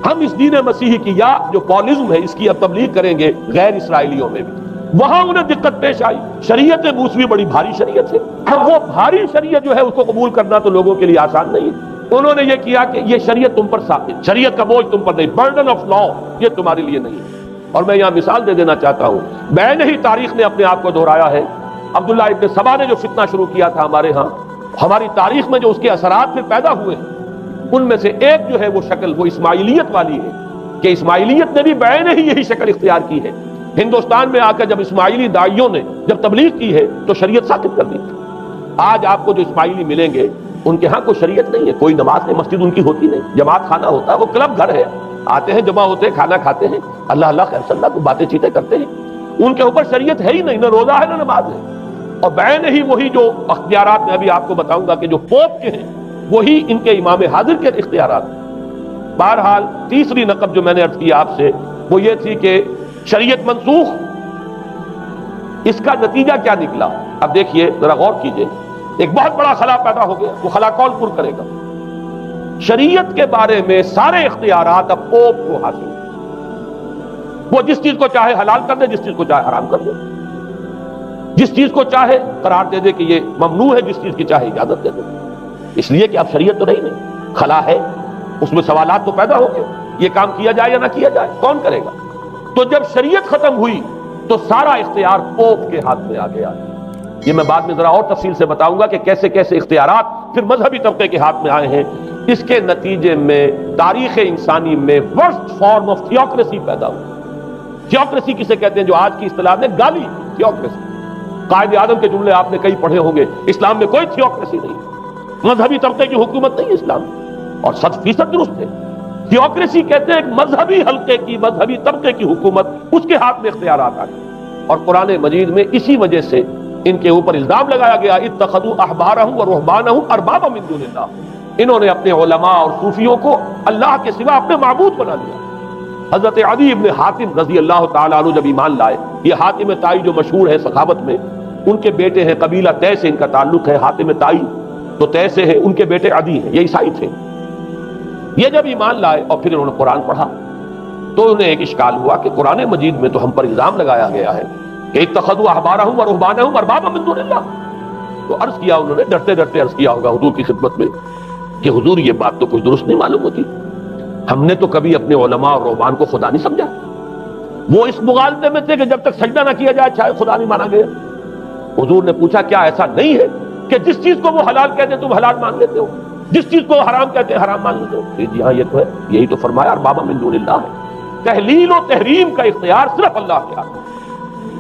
ہم اس دین مسیحی کی یا جو پالزم ہے اس کی اب تبلیغ کریں گے غیر اسرائیلیوں میں بھی. وہاں انہیں دقت پیش آئی. شریعت موسوی بڑی بھاری شریعت ہے، اب وہ بھاری شریعت جو ہے اس کو قبول کرنا تو لوگوں کے لیے آسان نہیں ہے. انہوں نے یہ کیا کہ یہ شریعت تم پر ثابت، شریعت کا بوجھ تم پر نہیں، برڈن آف لا یہ تمہارے لیے نہیں ہے. اور میں یہاں مثال دے دینا چاہتا ہوں، میں نے ہی تاریخ نے اپنے آپ کو دہرایا ہے. عبداللہ ابن سبا نے جو فتنہ شروع کیا تھا ہمارے ہاں، ہماری تاریخ میں جو اس کے اثرات پھر پیدا ہوئے ہیں ان میں سے ایک جو ہے وہ شکل وہ اسماعیلیت والی ہے کہ اسماعیلیت نے بھی بعین ہی یہی شکل اختیار کی ہے. ہندوستان میں آ کر جب اسماعیلی داعیوں نے جب تبلیغ کی ہے تو شریعت ساقط کر دی. آج آپ کو جو اسماعیلی ملیں گے ان کے ہاں کوئی شریعت نہیں ہے، کوئی نماز نہیں، مسجد ان کی ہوتی نہیں، جماعت خانہ ہوتا ہے، وہ کلب گھر ہے، آتے ہیں جمع ہوتے ہیں کھانا کھاتے ہیں، اللہ اللہ خیر صلی اللہ کو باتیں چیتیں کرتے ہیں. ان کے اوپر شریعت ہے ہی نہیں، نہ روزہ ہے نہ نماز ہے. اور بعین ہی وہی جو اختیارات میں ابھی آپ کو بتاؤں گا کہ جو پوپ کے ہیں وہی ان کے امام حاضر کے اختیارات ہیں۔ بہرحال تیسری نقب جو میں نے عرض کی آپ سے وہ یہ تھی کہ شریعت منسوخ، اس کا نتیجہ کیا نکلا؟ اب دیکھیے ذرا غور کیجئے، ایک بہت بڑا خلا پیدا ہو گیا، وہ خلا کون پر کرے گا؟ شریعت کے بارے میں سارے اختیارات اب پوپ کو حاصل، وہ جس چیز کو چاہے حلال کر دے، جس چیز کو چاہے حرام کر دے، جس چیز کو چاہے قرار دے دے کہ یہ ممنوع ہے، جس چیز کی چاہے اجازت دے دے، اس لیے کہ اب شریعت تو نہیں، خلا ہے، اس میں سوالات تو پیدا ہو گئے، یہ کام کیا جائے یا نہ کیا جائے، کون کرے گا؟ تو جب شریعت ختم ہوئی تو سارا اختیار پوپ کے ہاتھ میں آ گیا۔ یہ میں بعد میں ذرا اور تفصیل سے بتاؤں گا کہ کیسے کیسے اختیارات پھر مذہبی طبقے کے ہاتھ میں آئے ہیں۔ اس کے نتیجے میں تاریخ انسانی میں ورسٹ فارم آف تھیوکریسی پیدا ہوئی۔ تھیوکریسی کسے کہتے ہیں؟ جو آج کی اصطلاح میں گالی، تھیوکریسی۔ قائد اعظم کے جملے آپ نے کئی پڑھے ہوں گے، اسلام میں کوئی تھیوکریسی نہیں، مذہبی طبقے کی حکومت نہیں اسلام میں، اور 100% درست ہے۔ تھیوکریسی کہتے ہیں ایک مذہبی حلقے کی، مذہبی طبقے کی حکومت، اس کے ہاتھ میں اختیارات آ گئے۔ اور قرآن مجید میں اسی وجہ سے ان کے اوپر الزام لگایا گیا، اتخذوا احبارهم ورهبانهم اربابا من دون اللہ، انہوں نے اپنے علماء اور صوفیوں کو اللہ کے سوا اپنے معبود بنا لیا۔ حضرت عدی ابن حاتم رضی اللہ تعالیٰ عنہ جب ایمان لائے، یہ حاتم طائی جو مشہور ہے سخاوت میں، ان کے بیٹے ہیں، قبیلہ طے سے ان کا تعلق ہے، حاتم طائی تو طے سے ہے، ان کے بیٹے عدی ہیں، یہ عیسائی تھے۔ یہ جب ایمان لائے اور پھر انہوں نے قرآن پڑھا تو انہیں ایک اشکال ہوا کہ قرآن مجید میں تو ہم پر الزام لگایا گیا ہے کہ اتخذوا احبارهم ورهبانهم اربابا من دون اللہ۔ تو عرض کیا انہوں نے، ڈرتے ڈرتے عرض کیا ہوگا حضور کی خدمت میں کہ حضور یہ بات تو کچھ درست نہیں معلوم ہوتی، ہم نے تو کبھی اپنے علماء اور رہبان کو خدا نہیں سمجھا۔ وہ اس مغالطے میں تھے کہ جب تک سجدہ نہ کیا جائے شاید خدا نہیں مانا گیا۔ حضور نے پوچھا کیا ایسا نہیں ہے کہ جس چیز کو وہ حلال کہتے تم حلال مان لیتے ہو، جس چیز کو حرام کہتے ہیں حرام مان لیتے ہو؟ جی ہاں یہ تو ہے، یہی تو فرمایا اربابا من دون اللہ ہے۔ تحلیل و تحریم کا اختیار صرف اللہ کے ہاتھ ہے،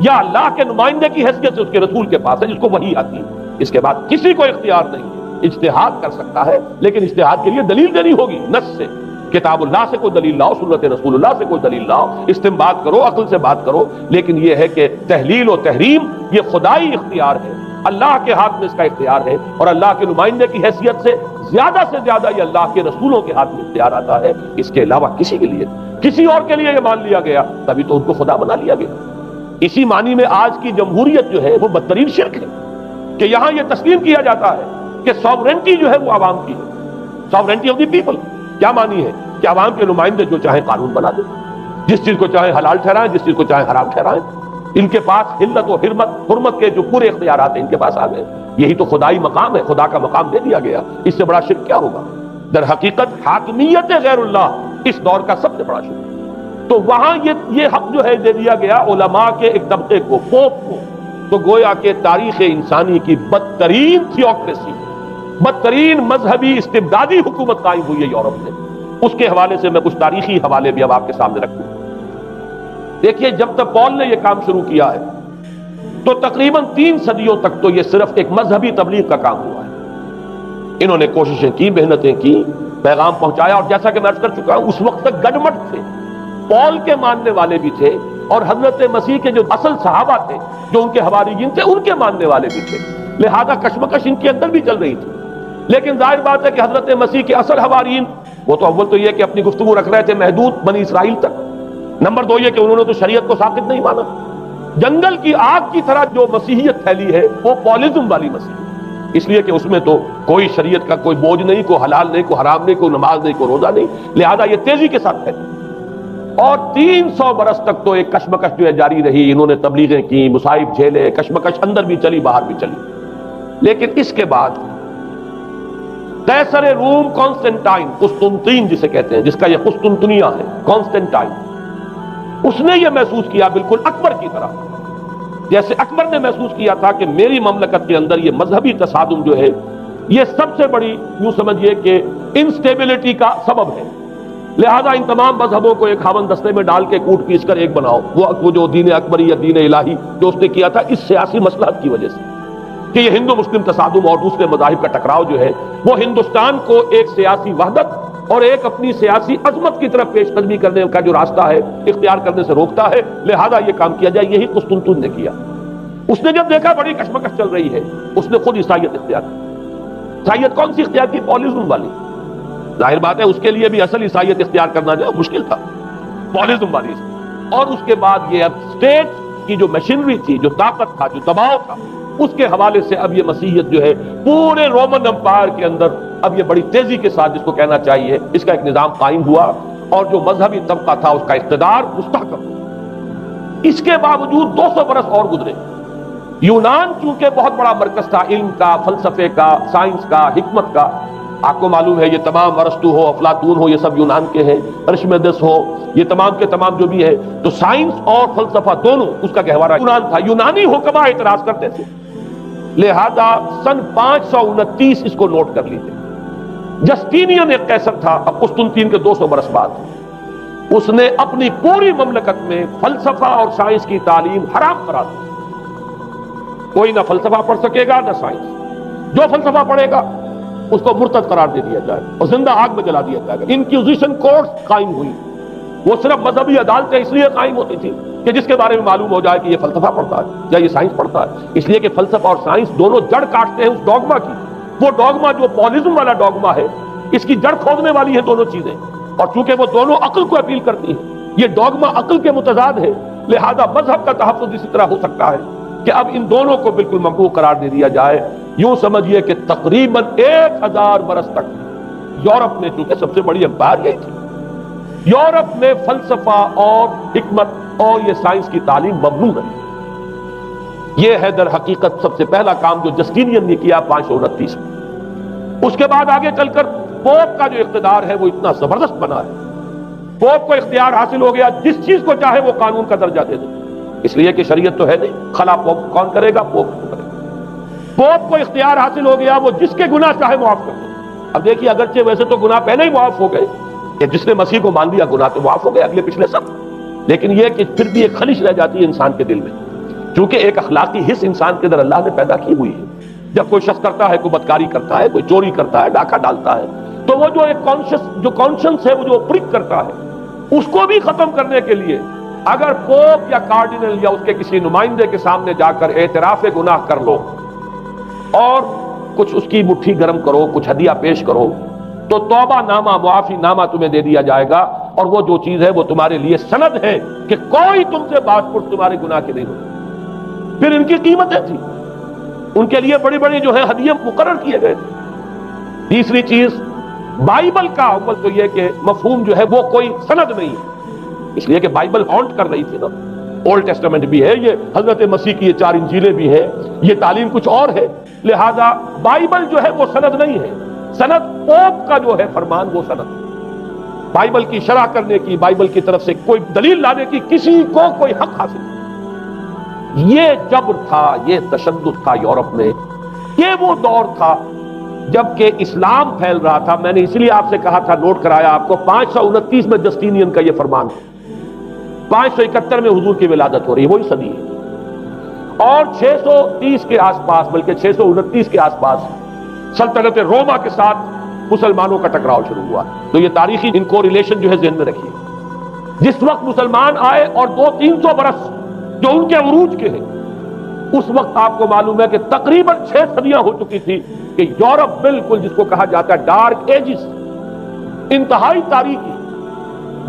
یا اللہ کے نمائندے کی حیثیت سے اس کے رسول کے پاس ہے جس کو وحی آتی ہے، اس کے بعد کسی کو اختیار نہیں ہے۔ اجتہاد کر سکتا ہے لیکن اجتہاد کے لیے دلیل دینی ہوگی، نص سے، کتاب اللہ سے کوئی دلیل لاؤ، سنت رسول اللہ سے کوئی دلیل لاؤ، استنباط کرو، عقل سے بات کرو۔ لیکن یہ ہے کہ تحلیل و تحریم یہ خدائی اختیار ہے، اللہ کے ہاتھ میں اس کا اختیار ہے، اور اللہ کے نمائندے کی حیثیت سے زیادہ یہ اللہ کے رسولوں کے ہاتھ میں اختیار آتا ہے۔ اس کے علاوہ کسی کے لیے، کسی اور کے لیے یہ مان لیا گیا، تبھی تو ان کو خدا بنا لیا گیا۔ اسی معنی میں آج کی جمہوریت جو ہے وہ بدترین شرک ہے کہ یہاں یہ تسلیم کیا جاتا ہے کہ سوورنٹی جو ہے وہ عوام کی ہے، سوورنٹی آف دی پیپل۔ کیا معنی ہے کہ عوام کے نمائندے جو چاہیں قانون بنا دیں، جس چیز کو چاہیں حلال ٹھہرائیں، جس چیز کو چاہیں حرام ٹھہرائیں۔ ان کے پاس حلت و حرمت کے جو پورے اختیارات ہیں ان کے پاس آ گئے۔ یہی تو خدائی مقام ہے، خدا کا مقام دے دیا گیا، اس سے بڑا شرک کیا ہوگا؟ در حقیقت حاکمیت غیر اللہ اس دور کا سب سے بڑا شرک۔ تو وہاں یہ حق جو ہے دے دیا گیا علماء کے ایک طبقے کو، پوپ کو۔ تو گویا کہ تاریخ انسانی کی بدترین تھیوکریسی، بدترین مذہبی استبدادی حکومت قائم ہوئی ہے یورپ میں۔ اس کے حوالے سے میں کچھ تاریخی حوالے بھی اب آپ کے سامنے رکھوں۔ دیکھیے جب تک پال نے یہ کام شروع کیا ہے تو تقریباً 3 صدیوں تک تو یہ صرف ایک مذہبی تبلیغ کا کام ہوا ہے۔ انہوں نے کوششیں کی، محنتیں کی، پیغام پہنچایا، اور جیسا کہ میں عرض کر چکا ہوں اس وقت تک گڈمٹ تھے، پال کے ماننے والے بھی تھے اور حضرت مسیح کے جو اصل صحابہ تھے جو ان کے حواریین تھے ان کے ماننے والے بھی تھے، لہذا کشمکش ان کے اندر بھی چل رہی تھی۔ لیکن ظاہر بات ہے کہ حضرت مسیح کے اصل حواریین وہ تو اول تو یہ کہ اپنی گفتگو رکھ رہے تھے محدود بنی اسرائیل تک، نمبر 2 یہ کہ انہوں نے تو شریعت کو ساقط نہیں مانا۔ جنگل کی آگ کی طرح جو مسیحیت پھیلی ہے وہ پالزم والی مسیحیت، اس لیے کہ اس میں تو کوئی شریعت کا کوئی بوجھ نہیں، کوئی حلال نہیں، کوئی حرام نہیں، کوئی نماز نہیں، کوئی روزہ نہیں، لہذا یہ تیزی کے ساتھ پھیلی۔ اور 300 برس تک تو ایک کشمکش جو ہے جاری رہی، انہوں نے تبلیغیں کی، مصائب جھیلے، کشمکش اندر بھی چلی باہر بھی چلی۔ لیکن اس کے بعد قیصر روم قسطنطین، قسطنطین جسے کہتے ہیں، جس کا یہ قسطنطنیہ ہے، قسطنطین، اس نے یہ محسوس کیا بالکل اکبر کی طرح، جیسے اکبر نے محسوس کیا تھا کہ میری مملکت کے اندر یہ مذہبی تصادم جو ہے یہ سب سے بڑی یوں سمجھیے کہ انسٹیبلٹی کا سبب ہے، لہذا ان تمام مذہبوں کو ایک ہاون دستے میں ڈال کے کوٹ پیس کر ایک بناؤ۔ وہ جو دین اکبری یا دین الہی جو اس نے کیا تھا اس سیاسی مصلحت کی وجہ سے کہ یہ ہندو مسلم تصادم اور دوسرے مذاہب کا ٹکراؤ جو ہے وہ ہندوستان کو ایک سیاسی وحدت اور ایک اپنی سیاسی عظمت کی طرف پیش قدمی کرنے کا جو راستہ ہے اختیار کرنے سے روکتا ہے، لہذا یہ کام کیا جائے۔ یہی قسطنطین نے کیا۔ اس نے جب دیکھا بڑی کشمکش چل رہی ہے، اس نے خود عیسائیت اختیار کی۔ عیسائیت کون سی اختیار کی؟ پالیزم والی۔ ظاہر بات ہے اس کے لیے بھی اصل عیسائیت اختیار کرنا جو مشکل تھا، پالیزم والی۔ اور اس کے بعد یہ اب اسٹیٹ کی جو مشینری تھی، جو طاقت تھا، جو دباؤ تھا، اس کے حوالے سے اب یہ مسیحیت جو ہے پورے رومن امپائر کے اندر اب یہ بڑی تیزی کے ساتھ، جس کو کہنا چاہیے، اس کا ایک نظام قائم ہوا، اور جو مذہبی طبقہ تھا اس کا اقتدار مستحکم ہوا۔ اس کے باوجود 200 برس اور گزرے۔ یونان چونکہ بہت بڑا مرکز تھا علم کا، فلسفے کا، سائنس کا، حکمت کا، آپ کو معلوم ہے یہ تمام ارسطو ہو، افلاطون ہو، یہ سب یونان کے ہیں، ارشمیدس ہو، یہ تمام کے تمام جو بھی ہے، تو سائنس اور فلسفہ دونوں اس کا گہوارہ یونان تھا۔ یونانی حکما اعتراض کرتے تھے، لہذا سن 529 اس کو نوٹ کر لیجیے۔ جسٹینین ایک قیصر تھا، اب قسطنطین کے 200 برس بعد، اس نے اپنی پوری مملکت میں فلسفہ اور سائنس کی تعلیم حرام قرار دی۔ کوئی نہ فلسفہ پڑھ سکے گا نہ سائنس، جو فلسفہ پڑھے گا اس کو مرتد قرار دے دیا جائے اور زندہ آگ میں جلا دیا جائے گا۔ انکوزیشن کورٹس قائم ہوئی، وہ صرف مذہبی عدالتیں اس لیے قائم ہوتی تھی کہ جس کے بارے میں معلوم ہو جائے کہ یہ فلسفہ پڑھتا ہے یا یہ سائنس پڑھتا ہے، اس لیے کہ فلسفہ اور سائنس دونوں جڑ کاٹتے ہیں اس ڈوگما کی۔ وہ ڈوگما جو پالیزم والا ڈوگما ہے، اس کی جڑ کھودنے والی ہیں دونوں چیزیں، اور چونکہ وہ دونوں عقل کو اپیل کرتی ہیں، یہ ڈوگما عقل کے متضاد ہے، لہذا مذہب کا تحفظ اسی طرح ہو سکتا ہے کہ اب ان دونوں کو بالکل ممنوع قرار دے دیا جائے۔ یوں سمجھیے کہ تقریباً 1000 برس تک یورپ میں، چونکہ سب سے بڑی امپائر یہی تھی، یورپ میں فلسفہ اور حکمت اور یہ سائنس کی تعلیم ممنوع ہے۔ یہ ہے در حقیقت سب سے پہلا کام جو جسٹینین نے کیا 529 میں۔ اس کے بعد آگے چل کر پوپ کا جو اقتدار ہے وہ اتنا زبردست بنا ہے، پوپ کو اختیار حاصل ہو گیا، جس چیز کو چاہے وہ قانون کا درجہ دے دے، اس لیے کہ شریعت تو ہے نہیں، خلا پوپ کون کرے گا؟ پوپ کو کرے گا۔ پوپ کو اختیار حاصل ہو گیا، وہ جس کے گناہ چاہے معاف کر دے۔ اب دیکھیے اگرچہ ویسے تو گناہ پہلے ہی معاف ہو گئے کہ جس نے مسیح کو مان لیا گناہ تو معاف ہو گئے اگلے پچھلے سب، لیکن یہ کہ پھر بھی ایک خلش رہ جاتی ہے انسان کے دل میں، چونکہ ایک اخلاقی حص انسان کے اندر اللہ نے پیدا کی ہوئی ہے۔ جب کوئی شخص کرتا ہے، کوئی بدکاری کرتا ہے، کوئی چوری کرتا ہے، ڈاکہ ڈالتا ہے، تو وہ جو ایک کانشنس ہے، وہ جو پرک کرتا ہے، اس کو بھی ختم کرنے کے لیے اگر پوپ یا کارڈینل یا اس کے کسی نمائندے کے سامنے جا کر اعتراف گناہ کر لو اور کچھ اس کی مٹھی گرم کرو، کچھ ہدیہ پیش کرو، تو توبہ نامہ، معافی نامہ تمہیں دے دیا جائے گا، اور وہ جو چیز ہے وہ تمہارے لیے سند ہے کہ کوئی تم سے باز پرس تمہارے گناہ کے نہیں ہوگی۔ پھر ان کی قیمتیں تھی، ان کے لیے بڑی بڑی جو ہے ہدیے مقرر کیے گئے تھے۔ تیسری چیز، بائبل کا اول تو یہ کہ مفہوم جو ہے وہ کوئی سند نہیں ہے، اس لیے کہ بائبل ہانٹ کر رہی تھی نا، اولڈ ٹیسٹمنٹ بھی ہے، یہ حضرت مسیح کی یہ 4 انجیلیں بھی ہیں، یہ تعلیم کچھ اور ہے، لہذا بائبل جو ہے وہ سند نہیں ہے، سند پوپ کا جو ہے فرمان وہ سند ہے۔ بائبل کی شرح کرنے کی، بائبل کی طرف سے کوئی دلیل لانے کی کسی کو کوئی حق حاصل نہیں۔ یہ جبر تھا، یہ تشدد تھا یورپ میں، یہ وہ دور تھا جبکہ اسلام پھیل رہا تھا۔ میں نے اس لیے آپ سے کہا تھا، نوٹ کرایا آپ کو، 529 میں جسٹینین کا یہ فرمان ہے، 571 میں حضور کی ولادت ہو رہی ہے، وہی صدی ہے، اور 630 کے آس پاس، بلکہ 629 کے آس پاس سلطنت روما کے ساتھ مسلمانوں کا ٹکراؤ شروع ہوا۔ تو یہ تاریخی ان کو ریلیشن جو ہے ذہن میں رکھیے، جس وقت مسلمان آئے اور 200-300 برس جو ان کے عروج کے ہیں، اس وقت آپ کو معلوم ہے کہ تقریباً 6 صدیاں ہو چکی تھی کہ یورپ بالکل جس کو کہا جاتا ہے ڈارک ایجز، انتہائی تاریخی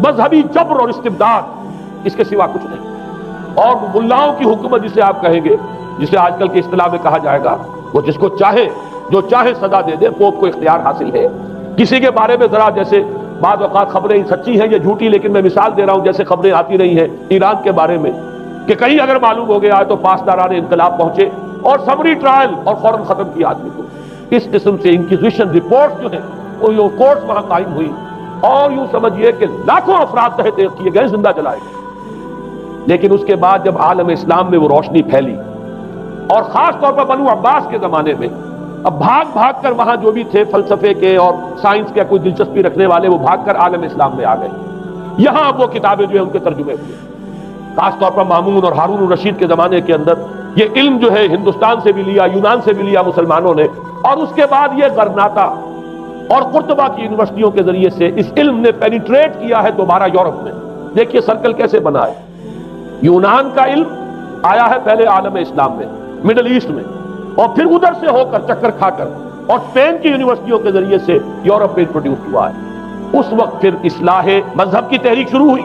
مذہبی جبر اور استبداد، اس کے سوا کچھ نہیں، اور ملاؤں کی حکومت جسے آپ کہیں گے، جسے آج کل کی اصطلاح میں کہا جائے گا، وہ جس کو چاہے جو چاہے سزا دے دے، پوپ کو اختیار حاصل ہے۔ کسی کے بارے میں ذرا جیسے بعض اوقات خبریں سچی ہیں یا جھوٹی، لیکن میں مثال دے رہا ہوں جیسے خبریں آتی رہی ہیں ایران کے بارے میں کہ کہیں اگر معلوم ہو گیا ہے تو پاسداران انقلاب پہنچے اور سمری ٹرائل اور فوراً ختم کیا آدمی کو۔ اس قسم سے انکوزیشن رپورٹ جو ہے وہ کورٹس وہاں قائم ہوئی، اور یوں سمجھیے کہ لاکھوں افراد تحت کیے گئے، زندہ جلائے گئے۔ لیکن اس کے بعد جب عالم اسلام میں وہ روشنی پھیلی، اور خاص طور پر بنو عباس کے زمانے میں، اب بھاگ بھاگ کر وہاں جو بھی تھے فلسفے کے اور سائنس کے کوئی دلچسپی رکھنے والے، وہ بھاگ کر عالم اسلام میں آ گئے۔ یہاں اب وہ کتابیں جو ہے ان کے ترجمے ہوئے، خاص طور پر مامون اور ہارون الرشید کے زمانے کے اندر یہ علم جو ہے ہندوستان سے بھی لیا، یونان سے بھی لیا مسلمانوں نے، اور اس کے بعد یہ غرناطہ اور قرطبہ کی یونیورسٹیوں کے ذریعے سے اس علم نے پینیٹریٹ کیا ہے دوبارہ یورپ میں۔ دیکھیے سرکل کیسے بنا ہے، یونان کا علم آیا ہے پہلے عالم اسلام میں، مڈل ایسٹ میں، اور پھر ادھر سے ہو کر چکر کھا کر اور اسپین کی یونیورسٹیوں کے ذریعے سے یورپ میں انٹروڈیوس ہوا ہے۔ اس وقت پھر اصلاح مذہب کی تحریک شروع ہوئی،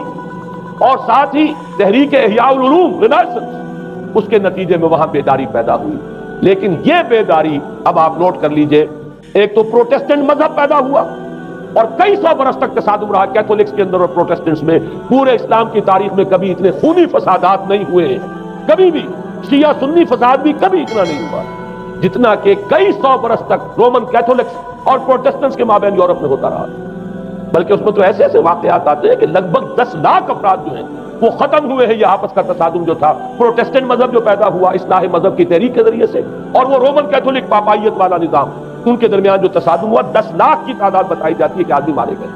اور ساتھ ہی تحریک احیاء العلوم رینیسنس، اس کے نتیجے میں وہاں بیداری پیدا ہوئی۔ لیکن یہ بیداری اب آپ نوٹ کر لیجئے، ایک تو پروٹیسٹنٹ مذہب پیدا ہوا اور کئی سو برس تک تصادم رہا کیتھولکس کے اندر اور پروٹیسٹنٹس میں۔ پورے اسلام کی تاریخ میں کبھی اتنے خونی فسادات نہیں ہوئے ہیں، کبھی بھی شیعہ سنی فساد بھی کبھی اتنا نہیں ہوا جتنا کہ کئی سو برس تک رومن کیتھولکس اور پروٹیسٹنٹس کے مابین یورپ میں ہوتا رہا۔ بلکہ اس میں تو ایسے ایسے واقعات آتے ہیں کہ لگ بھگ 10 لاکھ افراد جو ہیں وہ ختم ہوئے ہیں۔ یہ آپس کا تصادم جو تھا، پروٹیسٹنٹ مذہب جو پیدا ہوا اصلاح مذہب کی تحریک کے ذریعے سے، اور وہ رومن کیتھولک پاپائیت والا نظام، ان کے درمیان جو تصادم ہوا، 10 لاکھ کی تعداد بتائی جاتی ہے کہ آدمی مارے گئے۔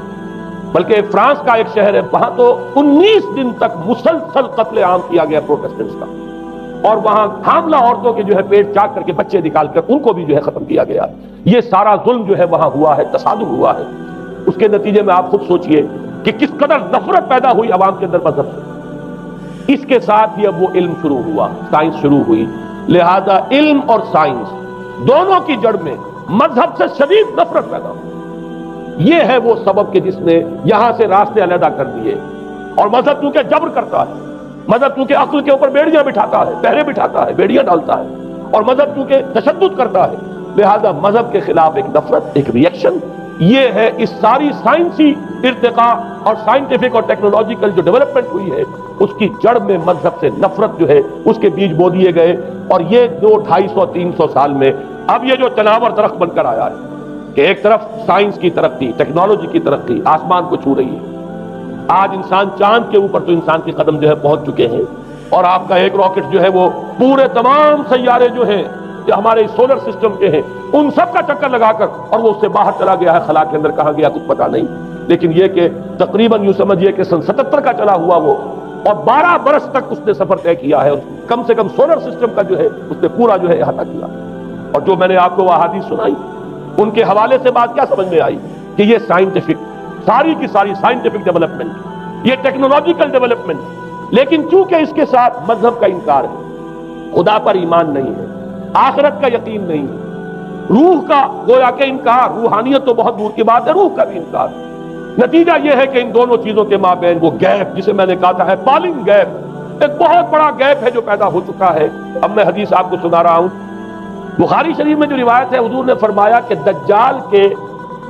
بلکہ فرانس کا ایک شہر ہے، وہاں تو 19 دن تک مسلسل قتل عام کیا گیا پروٹیسٹنٹس کا، اور وہاں حاملہ عورتوں کے جو ہے پیٹ چاک کر کے بچے نکال کر ان کو بھی جو ہے ختم کیا گیا۔ یہ سارا ظلم جو ہے وہاں ہوا ہے، تصادم ہوا ہے۔ اس کے نتیجے میں آپ خود سوچئے کہ کس قدر نفرت پیدا ہوئی عوام کے اندر مذہب سے۔ اس کے ساتھ ہی اب وہ علم شروع ہوا، سائنس شروع ہوئی۔ لہذا علم اور سائنس دونوں کی جڑ میں مذہب سے شدید نفرت پیدا ہوئی۔ یہ ہے وہ سبب کہ جس نے یہاں سے راستے علیحدہ کر دیے۔ اور مذہب کیونکہ جبر کرتا ہے، مذہب کیونکہ عقل کے اوپر بیڑیاں بٹھاتا ہے، پہرے بٹھاتا ہے، بیڑیاں ڈالتا ہے، اور مذہب کیونکہ تشدد کرتا ہے، لہذا مذہب کے خلاف ایک نفرت، ایک ریئیکشن، یہ ہے اس ساری سائنسی ارتقاء اور سائنٹیفک اور ٹیکنالوجیکل جو ڈیولپمنٹ ہوئی ہے، اس کی جڑ میں مذہب سے نفرت جو ہے اس کے بیج بو دیے گئے۔ اور یہ 200-250-300 سال میں اب یہ جو تناور درخت بن کر آیا ہے کہ ایک طرف سائنس کی ترقی، ٹیکنالوجی کی ترقی آسمان کو چھو رہی ہے۔ آج انسان چاند کے اوپر تو انسان کے قدم جو ہے پہنچ چکے ہیں، اور آپ کا ایک راکٹ جو ہے وہ پورے تمام سیارے جو ہیں جو ہمارے سولر سسٹم کے ہیں ان سب کا چکر لگا کر، اور وہ اس سے باہر چلا گیا ہے، خلا کے اندر کہاں گیا کچھ پتا نہیں۔ لیکن یہ کہ تقریباً یوں سمجھیے کہ سن 77 کا چلا ہوا وہ، اور 12 برس تک اس نے سفر طے کیا ہے، کم سے کم سولر سسٹم کا جو ہے اس نے پورا جو ہے احاطہ کیا۔ اور جو میں نے آپ کو وہ احادیث سنائی، ان کے حوالے سے بات کیا سمجھ میں آئی کہ یہ سائنٹیفک، ساری کی ساری سائنٹیفک ڈیولپمنٹ، یہ ٹیکنالوجیکل ڈیولپمنٹ، لیکن چونکہ اس کے ساتھ مذہب کا انکار ہے، خدا پر ایمان نہیں ہے، آخرت کا یقین نہیں ہے، روح کا گویا کہ انکار، روحانیت تو بہت دور کی بات ہے، روح کا بھی انکار۔ نتیجہ یہ ہے کہ ان دونوں چیزوں کے مابین وہ گیپ، جسے میں نے کہا تھا ایپالنگ گیپ، ایک بہت بڑا گیپ ہے جو پیدا ہو چکا ہے۔ اب میں حدیث آپ کو سنا رہا ہوں، بخاری شریف میں جو روایت ہے، حضور نے فرمایا کہ دجال کے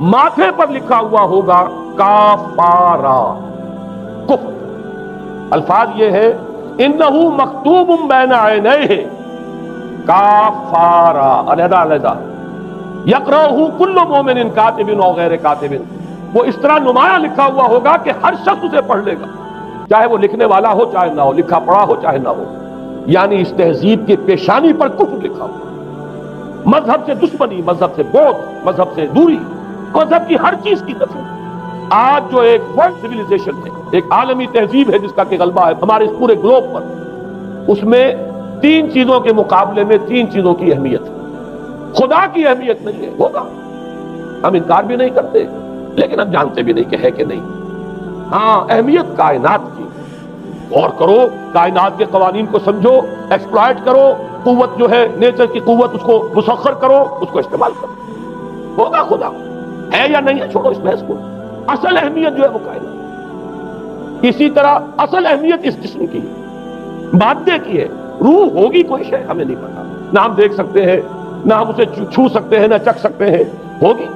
ماتھے پر لکھا ہوا ہوگا کافارا، کفر۔ الفاظ یہ ہے انہو مکتوب بین عینیہ کافارا، علیحدہ علیحدہ، یقرأہ کل مومن کاتب او غیر کاتب، وہ اس طرح نمایاں لکھا ہوا ہوگا کہ ہر شخص اسے پڑھ لے گا، چاہے وہ لکھنے والا ہو چاہے نہ ہو، لکھا پڑھا ہو چاہے نہ ہو۔ یعنی اس تہذیب کی پیشانی پر کفر لکھا ہوا، مذہب سے دشمنی، مذہب سے بغض، مذہب سے دوری، مذہب کی ہر چیز کی نفی۔ آج جو ایک ورلڈ سویلائزیشن ہے، ایک عالمی تہذیب ہے جس کا کہ غلبہ ہے ہمارے اس پورے گلوب پر، اس میں 3 چیزوں کے مقابلے میں 3 چیزوں کی اہمیت ہے۔ خدا کی اہمیت نہیں ہے، ہوگا، ہم انکار بھی نہیں کرتے، لیکن ہم جانتے بھی نہیں کہ ہے کہ نہیں۔ ہاں، اہمیت کائنات کی، غور کرو، کائنات کے قوانین کو سمجھو، ایکسپلائٹ کرو، قوت جو ہے نیچر کی قوت اس کو مسخر کرو، اس کو استعمال کرو، ہوگا خدا، ہے یا نہیں ہے چھوڑو اس بحث کو۔ اصل اہمیت جو ہے وہ کائنات۔ اسی طرح اصل اہمیت اس جسم کی ہے، مادے کی ہے، روح ہوگی کوئی شے ہمیں نہیں پتا، نہ ہم دیکھ سکتے ہیں، نہ ہم اسے چھو سکتے ہیں، نہ چکھ سکتے ہیں، ہوگی،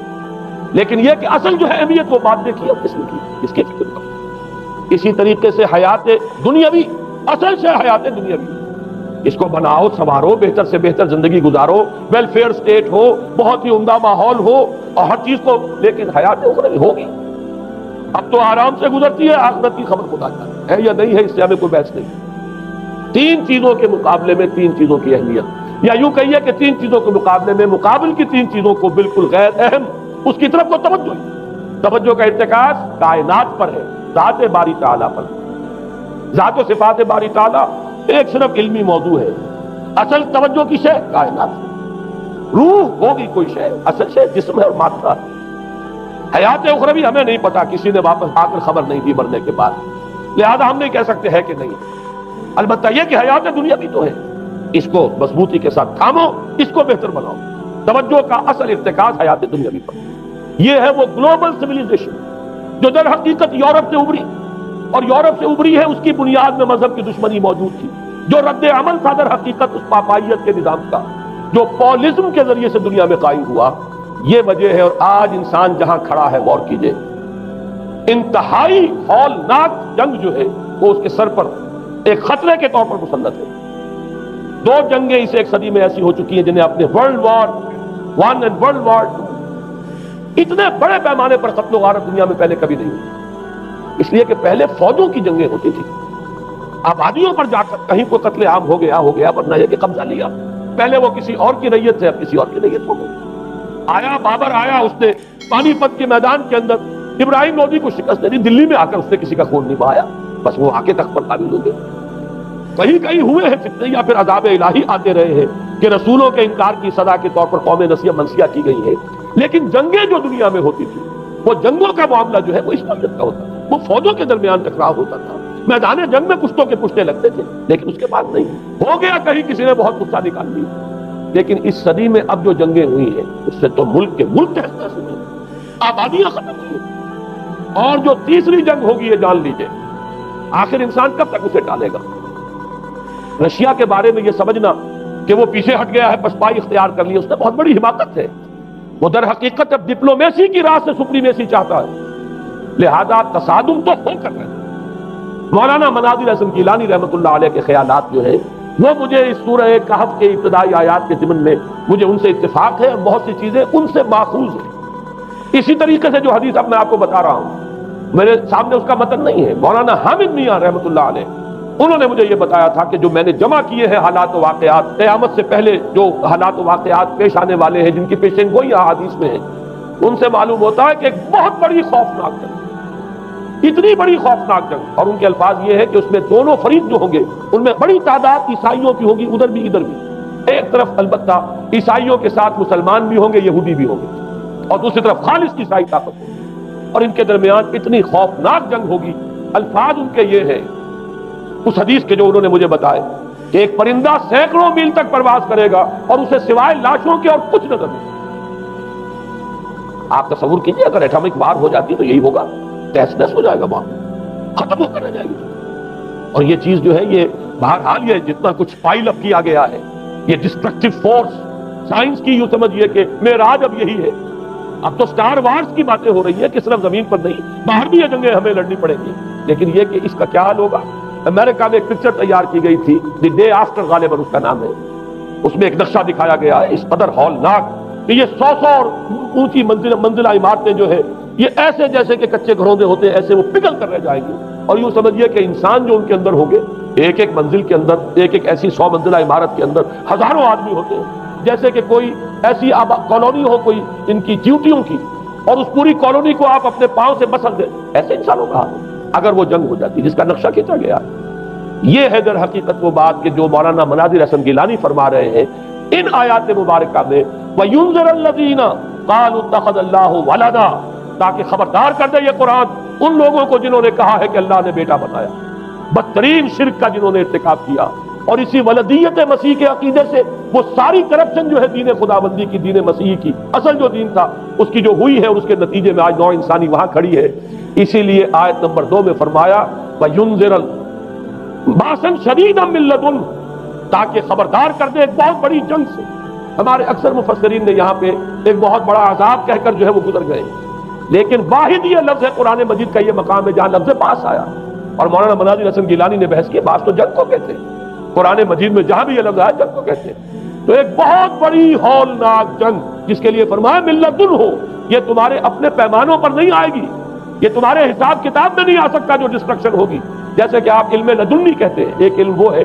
لیکن یہ کہ اصل جو ہے اہمیت وہ مادے کی اور جسم کی، اس کی فکر کرو۔ اسی طریقے سے حیات دنیاوی، اصل سے حیات دنیاوی، اس کو بناؤ، سنوارو، بہتر سے بہتر زندگی گزارو، ویلفیئر سٹیٹ ہو، بہت ہی عمدہ ماحول ہو اور ہر چیز کو، لیکن حیات اخروی ہوگی، اب تو آرام سے گزرتی ہے، آخرت کی خبر خدا جانتا ہے یا نہیں ہے، اس سے ہمیں کوئی بحث نہیں۔ 3 چیزوں کے مقابلے میں 3 چیزوں کی اہمیت، یا یوں کہیے کہ 3 چیزوں کے مقابلے میں مقابل کی 3 چیزوں کو بالکل غیر اہم، اس کی طرف کو توجہ کا ارتکاز کائنات پر ہے، ذات باری تعالیٰ پر۔ ذات و صفات باری تعالیٰ ایک صرف علمی موضوع ہے، اصل توجہ کی شے کائنات۔ روح ہوگی کوئی شے، اصل شے جسم ہے اور مادہ۔ حیات اخروی ہمیں نہیں پتا، کسی نے واپس آ کر خبر نہیں دی مرنے کے بعد، لہذا ہم نہیں کہہ سکتے ہے کہ نہیں۔ البتہ یہ کہ حیات دنیا بھی تو ہے، اس کو مضبوطی کے ساتھ تھامو، اس کو بہتر بناؤ۔ توجہ کا اصل ارتکاز حیات دنیاوی پر۔ یہ ہے وہ گلوبل سویلائزیشن جو در حقیقت یورپ سے ابھری، اور یورپ سے ابھری ہے، اس کی بنیاد میں مذہب کی دشمنی موجود تھی۔ جو رد عمل تھا در حقیقت اس پاپائیت کے نظام کا، جو پولزم کے ذریعے سے دنیا میں قائم ہوا، یہ وجہ ہے۔ اور آج انسان جہاں کھڑا ہے غور کیجئے، انتہائی ہولناک جنگ جو ہے وہ اس کے سر پر ایک خطرے کے طور پر مسلط ہے۔ دو جنگیں اس ایک صدی میں ایسی ہو چکی ہیں جنہیں اپنے ورلڈ وار 1 اور ورلڈ وار 2 اتنے بڑے پیمانے پر قتل و غارت دنیا میں پہلے کبھی نہیں ہوئی، اس لیے کہ پہلے فوجوں کی جنگیں ہوتی تھی، آبادیوں پر جا کر کہیں کوئی قتل عام ہو گیا، ورنہ یہ کہ قبضہ لیا۔ پہلے وہ کسی اور کی ریت تھے، اب کسی اور کی ریت ہو گئی۔ آیا بابر آیا، اس نے پانی پت کے میدان کے اندر ابراہیم لودھی کو شکست دے دی، دلی میں آ کر اس نے کسی کا خون نہیں بہایا، بس وہ آ کے تخت پر قابل ہو گئے۔ کہیں کہیں ہوئے ہیں فتنے یا پھر عذاب الہی آتے رہے ہیں کہ رسولوں کے انکار کی سزا کے طور پر قوم نسیہ منسیہ کی گئی ہے، لیکن جنگیں جو دنیا میں ہوتی تھی، وہ جنگوں کا معاملہ جو ہے وہ اس نوعیت کا ہوتا تھا، وہ فوجوں کے درمیان ٹکراؤ ہوتا تھا، میدان جنگ میں کشتوں کے پشتے لگتے تھے، لیکن اس کے بعد نہیں ہو گیا کہیں کسی نے بہت غصہ نکال دیا۔ لیکن اس صدی میں اب جو جنگیں ہوئی ہیں اس سے تو ملک کے ملک کہتے ہیں، آبادیاں ختم ہوئی، اور جو تیسری جنگ ہوگی یہ جان لیجئے، آخر انسان کب تک اسے ٹالے گا؟ رشیا کے بارے میں یہ سمجھنا کہ وہ پیچھے ہٹ گیا ہے، پسپائی اختیار کر لی، اس نے بہت بڑی حماقت ہے۔ وہ در حقیقت اب ڈپلومیسی کی راہ سے سپریمیسی چاہتا ہے، لہذا تصادم تو ہو کر رہے ہیں۔ مولانا مناظر حسن گیلانی رحمۃ اللہ علیہ کے خیالات جو ہے وہ مجھے اس سورہ کہف کے ابتدائی آیات کے ضمن میں مجھے ان سے اتفاق ہے، اور بہت سی چیزیں ان سے ماخوذ ہیں۔ اسی طریقے سے جو حدیث اب میں آپ کو بتا رہا ہوں، میرے سامنے اس کا متن نہیں ہے، مولانا حامد میاں رحمۃ اللہ علیہ انہوں نے مجھے یہ بتایا تھا کہ جو میں نے جمع کیے ہیں حالات و واقعات، قیامت سے پہلے جو حالات و واقعات پیش آنے والے ہیں جن کی پیشین گوئی احادیث میں ہے، ان سے معلوم ہوتا ہے کہ ایک بہت بڑی خوفناک جنگ، اتنی بڑی خوفناک جنگ، اور ان کے الفاظ یہ ہے کہ اس میں دونوں فریق جو ہوں گے ان میں بڑی تعداد عیسائیوں کی ہوگی، ادھر بھی ادھر بھی، ایک طرف البتہ عیسائیوں کے ساتھ مسلمان بھی ہوں گے، یہودی بھی ہوں گے، اور دوسری طرف خالص عیسائی طاقت ہوگی، اور ان کے درمیان اتنی خوفناک جنگ ہوگی۔ الفاظ ان کے یہ ہے اس حدیث کے جو انہوں نے مجھے بتائے کہ ایک پرندہ سینکڑوں میل تک پرواز کرے گا اور اسے سوائے لاشوں کے اور کچھ نظر نہیں۔ آپ تصور کیجئے اگر ایٹمک وار ہو جاتی تو یہی ہوگا، تہس نہس ہو جائے گا، وہاں ختم ہو کر رہ جائے گی۔ اور یہ چیز جو ہے یہ بہرحال یہ جتنا کچھ پائل اپ کیا گیا ہے، یہ ڈسٹرکٹیو فورس سائنس کی یوں سمجھیے کہ معراج اب یہی ہے۔ اب تو سٹار وارز کی باتیں ہو رہی ہیں کہ صرف زمین پر نہیں، باہر بھی یہ جنگیں ہمیں لڑنی پڑیں گی، لیکن یہ کہ اس کا کیا حل ہوگا۔ امریکہ میں ایک پکچر تیار کی گئی تھی، دی ڈے آفٹر غالباً اس کا نام ہے، اس میں ایک نقشہ دکھایا گیا ہے اس قدر ہولناک کہ یہ 100 اور اونچی منزلہ عمارتیں جو ہے یہ ایسے جیسے کہ کچے گھروں میں ہوتے ہیں، ایسے وہ پگھل کر رہ جائیں گی، اور یوں سمجھیے کہ انسان جو ان کے اندر ہوں گے، ایک ایک منزل کے اندر، ایک ایک ایسی 100 منزلہ عمارت کے اندر ہزاروں آدمی ہوتے ہیں، جیسے کہ کوئی ایسی کالونی ہو کوئی ان کی چیوٹیوں کی، اور اس پوری کالونی کو آپ اپنے پاؤں سے بسر دیں، ایسے انسانوں کا حال اگر وہ جنگ ہو جاتی جس کا نقشہ کھینچا گیا۔ یہ ہے در حقیقت وہ بات کہ جو مولانا مناظر حسن گیلانی فرما رہے ہیں ان آیات مبارکہ میں، وَيُنذِرَ الَّذِينَ قَالُوا اتَّخَذَ اللَّهُ وَلَدًا، تاکہ خبردار کر دے یہ قرآن ان لوگوں کو جنہوں نے کہا ہے کہ اللہ نے بیٹا بنایا، بدترین شرک کا جنہوں نے ارتکاب کیا، اور اسی ولدیت مسیح کے عقیدے سے وہ ساری کرپشن جو ہے دین خداوندی کی، دین مسیح کی اصل جو دین تھا اس کی جو ہوئی ہے، اور اس کے نتیجے میں آج نوع انسانی وہاں کھڑی ہے۔ اسی لیے آیت نمبر 2 میں فرمایا وَيُنذِرَ بَأْسًا شَدِيدًا مِّن لَّدُنْهُ، تاکہ خبردار کر دے ایک بہت بڑی جنگ سے۔ ہمارے اکثر مفسرین نے یہاں پہ ایک بہت بڑا عذاب کہہ کر جو ہے وہ گزر گئے، لیکن واحد یہ لفظ ہے قرآن مجید کا یہ مقام ہے جہاں لفظ باس آیا، اور مولانا مناظر حسن گیلانی نے بحث کی باس تو جنگ کو کہتے ہیں، قرآن مجید میں جہاں بھی یہ لفظ آیا جنگ کو کہتے ہیں۔ تو ایک بہت بڑی ہولناک جنگ جس کے لیے فرمایا مِن لَّدُنْهُ، یہ تمہارے اپنے پیمانوں پر نہیں آئے گی، یہ تمہارے حساب کتاب میں نہیں آ سکتا جو ڈسٹرکشن ہوگی۔ جیسے کہ آپ علم لدنی کہتے ہیں، ایک علم وہ ہے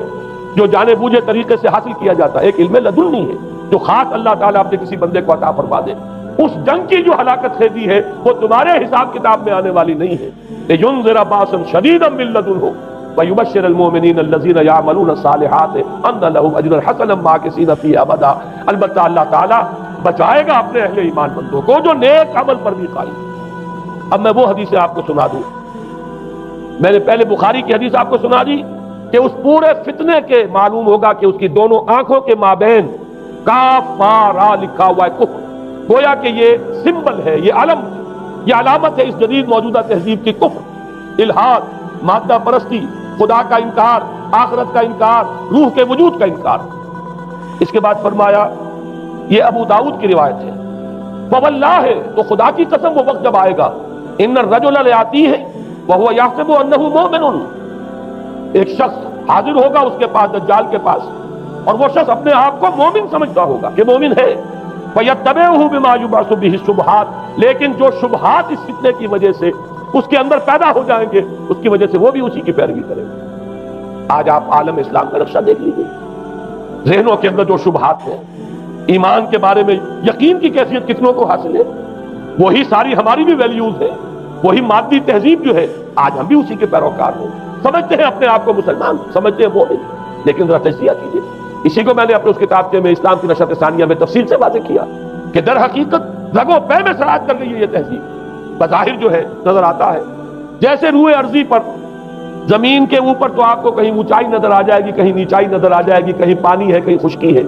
جو جانے بوجھے طریقے سے حاصل کیا جاتا ہے، ایک علم لدنی ہے جو خاص اللہ تعالیٰ اپنے کسی بندے کو عطا فرما دے۔ اس جنگ کی جو ہلاکت خیزی ہے وہ تمہارے حساب کتاب میں آنے والی نہیں ہے۔ لِيُنذِرَ بَأْسًا شَدِيدًا مِّن لَّدُنْهُ وَيُبَشِّرَ الْمُؤْمِنِينَ الَّذِينَ يَعْمَلُونَ الصَّالِحَاتِ أَنَّ لَهُمْ أَجْرًا حَسَنًا مَّاكِثِينَ فِيهِ أَبَدًا۔ البتہ اللہ تعالیٰ بچائے گا اپنے اہل ایمان بندوں کو جو نیک عمل پر بھی قائم۔ اب میں وہ حدیثیں آپ کو سنا دوں، میں نے پہلے بخاری کی حدیث آپ کو سنا دی کہ اس پورے فتنے کے معلوم ہوگا کہ اس کی دونوں آنکھوں کے مابین کافارا لکھا ہوا ہے کفر. گویا کہ یہ سمبل ہے، یہ علم ہے، یہ علامت ہے اس جدید موجودہ تہذیب کی کفر، الحاد، مادہ پرستی، خدا کا انکار، آخرت کا انکار، روح کے وجود کا انکار. اس کے بعد فرمایا، یہ ابو داؤد کی روایت ہے، فواللہ ہے تو خدا کی قسم وہ وقت جب آئے گا، ان الرجل لیاتی ہے وہو یحسب انہ مومن، ایک شخص حاضر ہوگا اس کے پاس، دجال کے پاس، اور وہ شخص اپنے آپ کو مومن سمجھتا ہوگا کہ مومن ہے. فَيَتَّبِعُهُ بِمَا يُبْعَثُ بِهِ الشُّبْهَاتِ، لیکن جو شبہات اس فتنے کی وجہ سے اس کے اندر پیدا ہو جائیں گے، اس کی وجہ سے وہ بھی اسی کی پیروی کرے گا. آج آپ عالم اسلام کا نقشہ دیکھ لیجیے، ذہنوں کے اندر جو شبہات ہیں، ایمان کے بارے میں یقین کی کیفیت کتنوں کو حاصل ہے، وہی ساری ہماری بھی ویلیوز ہے، وہی مادی تہذیب جو ہے، آج ہم بھی اسی کے پیروکار ہیں. سمجھتے ہیں اپنے آپ کو مسلمان، سمجھتے ہیں مومن، لیکن ذرا تجزیہ کیجیے. اسی کو میں نے اپنے اس کتاب میں اسلام کی نشرت ثانیہ میں تفصیل سے واضح کیا کہ در حقیقت رگوں پے میں سرایت کر گئی ہے یہ تہذیب. بظاہر جو ہے نظر آتا ہے جیسے روئے ارضی پر، زمین کے اوپر تو آپ کو کہیں اونچائی نظر آ جائے گی، کہیں نیچائی نظر آ جائے گی، کہیں پانی ہے، کہیں خشکی ہے.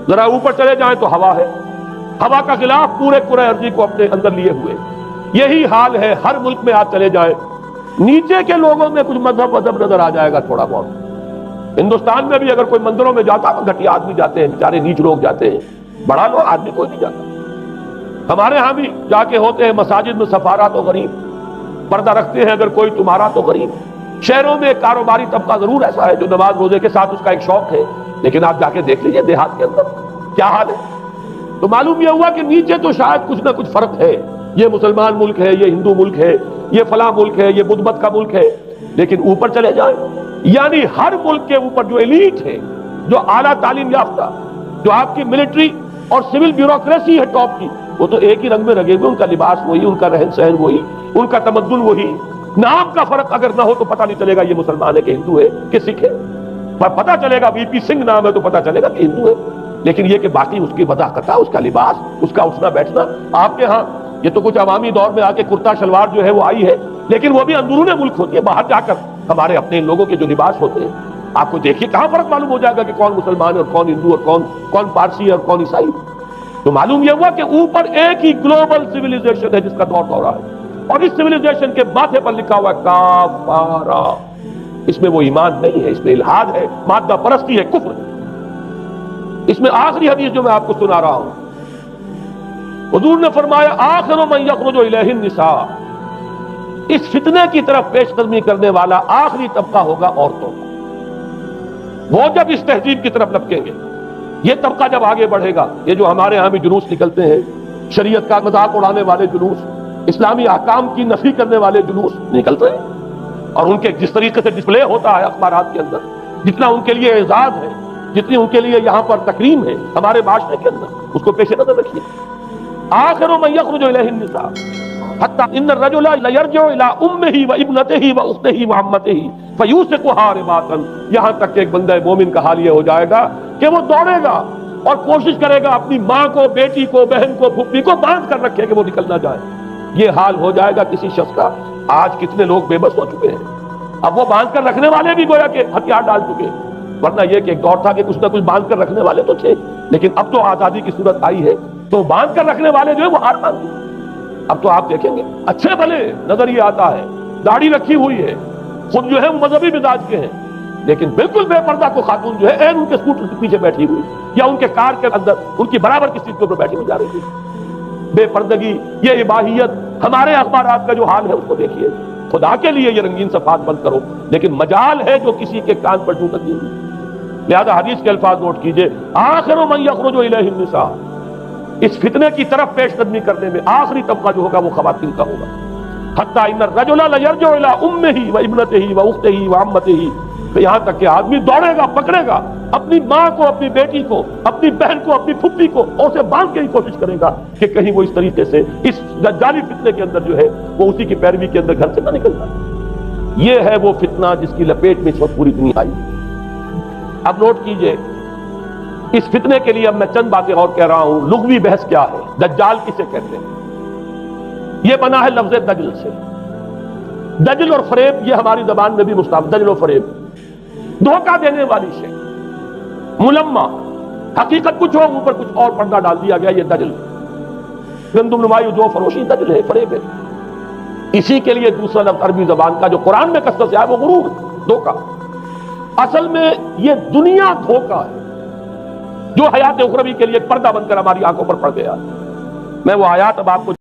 ذرا اوپر چلے جائیں تو ہوا ہے، ہوا کا غلاف پورے کرۂ ارضی کو اپنے اندر لیے ہوئے. یہی حال ہے ہر ملک میں. آپ چلے جائیں نیچے کے لوگوں میں کچھ مذہب نظر آ جائے گا تھوڑا بہت. ہندوستان میں بھی اگر کوئی مندروں میں جاتا تو گھٹیا آدمی جاتے ہیں، بیچارے نیچ لوگ جاتے ہیں، بڑا لوگ آدمی کوئی نہیں جاتا. ہمارے ہاں بھی جا کے ہوتے ہیں مساجد میں سفارا تو غریب، پردہ رکھتے ہیں اگر کوئی تمہارا تو غریب. شہروں میں کاروباری طبقہ ضرور ایسا ہے جو نماز روزے کے ساتھ اس کا ایک شوق ہے، لیکن آپ جا کے دیکھ لیجئے دیہات کے اندر کیا حال ہے. تو معلوم یہ ہوا کہ نیچے تو شاید کچھ نہ کچھ فرق ہے، یہ مسلمان ملک ہے، یہ ہندو ملک ہے، یہ فلاں ملک ہے، یہ بدھ مت کا ملک ہے. لیکن اوپر چلے جائیں، یعنی ہر ملک کے اوپر جو ایلیٹ ہے، جو اعلیٰ تعلیم یافتہ، جو آپ کی ملٹری اور سول بیوروکریسی ہے ٹاپ کی، وہ تو ایک ہی رنگ میں رگے ہوئے، ان کا لباس وہی، ان کا رہن سہن وہی، ان کا تمدن وہی. نام کا فرق اگر نہ ہو تو پتہ نہیں چلے گا یہ مسلمان ہے کہ ہندو ہے کہ سکھ ہے. پتہ چلے گا وی پی سنگھ نام ہے تو پتہ چلے گا کہ ہندو ہے. لیکن یہ کہ باقی اس کی وضاحت، اس کا لباس، اس کا اٹھنا بیٹھنا. آپ کے ہاں یہ تو کچھ عوامی دور میں آ کے کرتا شلوار جو ہے وہ آئی ہے، لیکن وہ بھی اندرون ملک ہوتی ہے. باہر جا کر ہمارے اپنے لوگوں کے جو لباس ہوتے ہیں، آپ کو دیکھیے کہاں فرق معلوم ہو جائے گا کہ کون مسلمان ہے اور کون ہندو اور کون پارسی ہے اور کون عیسائی. تو معلوم یہ ہوا کہ اوپر ایک ہی گلوبل سویلائزیشن ہے جس کا دور دورہ ہے، اور اس سویلائزیشن کے ماتھے پر لکھا ہوا ہے کافارا. اس میں وہ ایمان نہیں ہے، اس میں الحاد ہے، مادہ پرستی ہے، کفر ہے. اس میں آخری حدیث جو میں آپ کو سنا رہا ہوں، حضور نے فرمایا آخر من یخرج الیہ النساء، اس فتنے کی طرف پیش قدمی کرنے والا آخری طبقہ ہوگا عورتوں کا. وہ جب اس تہذیب کی طرف لپکیں گے، یہ طبقہ جب آگے بڑھے گا، یہ جو ہمارے ہاں بھی جلوس نکلتے ہیں، شریعت کا مذاق اڑانے والے جلوس، اسلامی احکام کی نفی کرنے والے جلوس نکلتے ہیں، اور ان کے جس طریقے سے ڈسپلے ہوتا ہے اخبارات کے اندر، جتنا ان کے لیے اعزاز ہے، جتنی ان کے لیے یہاں پر تکریم ہے ہمارے معاشرے کے اندر، اس کو پیش نظر رکھیے. آخر من یخرج الیہ النساء حتی ان الرجل لیرجع الی امہ و ابنتہ و اختہ و عمتہ فیوثقها رباطا، یہاں تک کہ ایک بندہ مومن کا حال یہ ہو جائے گا کہ وہ دوڑے گا اور کوشش کرے گا اپنی ماں کو، بیٹی کو، بہن کو، پھوپھی کو باندھ کر رکھے کہ وہ نکل نہ جائے. یہ حال ہو جائے گا کسی شخص کا. آج کتنے لوگ بے بس ہو چکے ہیں، اب وہ باندھ کر رکھنے والے بھی گویا کہ ہتھیار ڈال چکے ہیں. ورنہ یہ کہ ایک دور تھا کہ کچھ نہ کچھ باندھ کر رکھنے والے تو تھے، لیکن اب تو آزادی کی صورت آئی ہے تو باندھ کر رکھنے والے جو ہے وہ ہار باندھ دی. اب تو آپ دیکھیں گے اچھے بھلے نظر یہ آتا ہے، داڑھی رکھی ہوئی ہے، خود جو ہے وہ مذہبی مزاج کے ہیں، لیکن بالکل بے پردہ کو خاتون جو ہے ان کے اسکوٹر کے پیچھے بیٹھی ہوئی یا ان کے کار کے اندر ان کی برابر کی سیٹ کے اوپر بیٹھی ہوئی جا رہی ہے. بے پردگی، یہ اباحیت، ہمارے اخبارات کا جو حال ہے اس کو دیکھیے. خدا کے لیے یہ رنگین صفحات بند کرو، لیکن مجال ہے جو کسی کے کان پر ٹوٹک نہیں. لہذا حدیث کے الفاظ نوٹ کیجئے، آخر من یخرج الیہ النساء، اس فتنے کی طرف پیش قدمی کرنے میں آخری طبقہ جو ہوگا وہ خواتین کا ہوگا. حتی ان الرجل لیرجع الی امہ و ابنتہ و اختہ و عمتہ، یہاں تک کہ آدمی دوڑے گا، پکڑے گا اپنی ماں کو، اپنی بیٹی کو، اپنی بہن کو، اپنی پھپھی کو، اور اسے باندھ کے ہی کوشش کرے گا کہ کہیں وہ اس طریقے سے اس دجالی فتنے کے اندر جو ہے وہ اسی کی پیروی کے اندر گھر سے نہ نکل جائے. یہ ہے وہ فتنہ جس کی لپیٹ میں اس وقت پوری دنیا آئی. اب نوٹ کیجئے، اس فتنے کے لیے اب میں چند باتیں اور کہہ رہا ہوں. لغوی بحث کیا ہے؟ دجال کسے کہتے ہیں؟ یہ بنا ہے لفظ دجل سے. دجل اور فریب یہ ہماری زبان میں بھی مستعمل، دجل و فریب. دھوکہ دینے والی شے، ملمہ، حقیقت کچھ ہو اوپر کچھ اور پردہ ڈال دیا گیا، یہ دجل، گندم نمائی جو فروشی دجل ہے، فریب ہے۔ اسی کے لیے دوسرا لفظ عربی زبان کا جو قرآن میں کثرت سے آیا وہ غرور، دھوکہ۔ اصل میں یہ دنیا دھوکہ ہے جو حیات اخروی کے لیے ایک پردہ بن کر ہماری آنکھوں پر پڑ گیا۔ میں وہ آیات اب آپ کو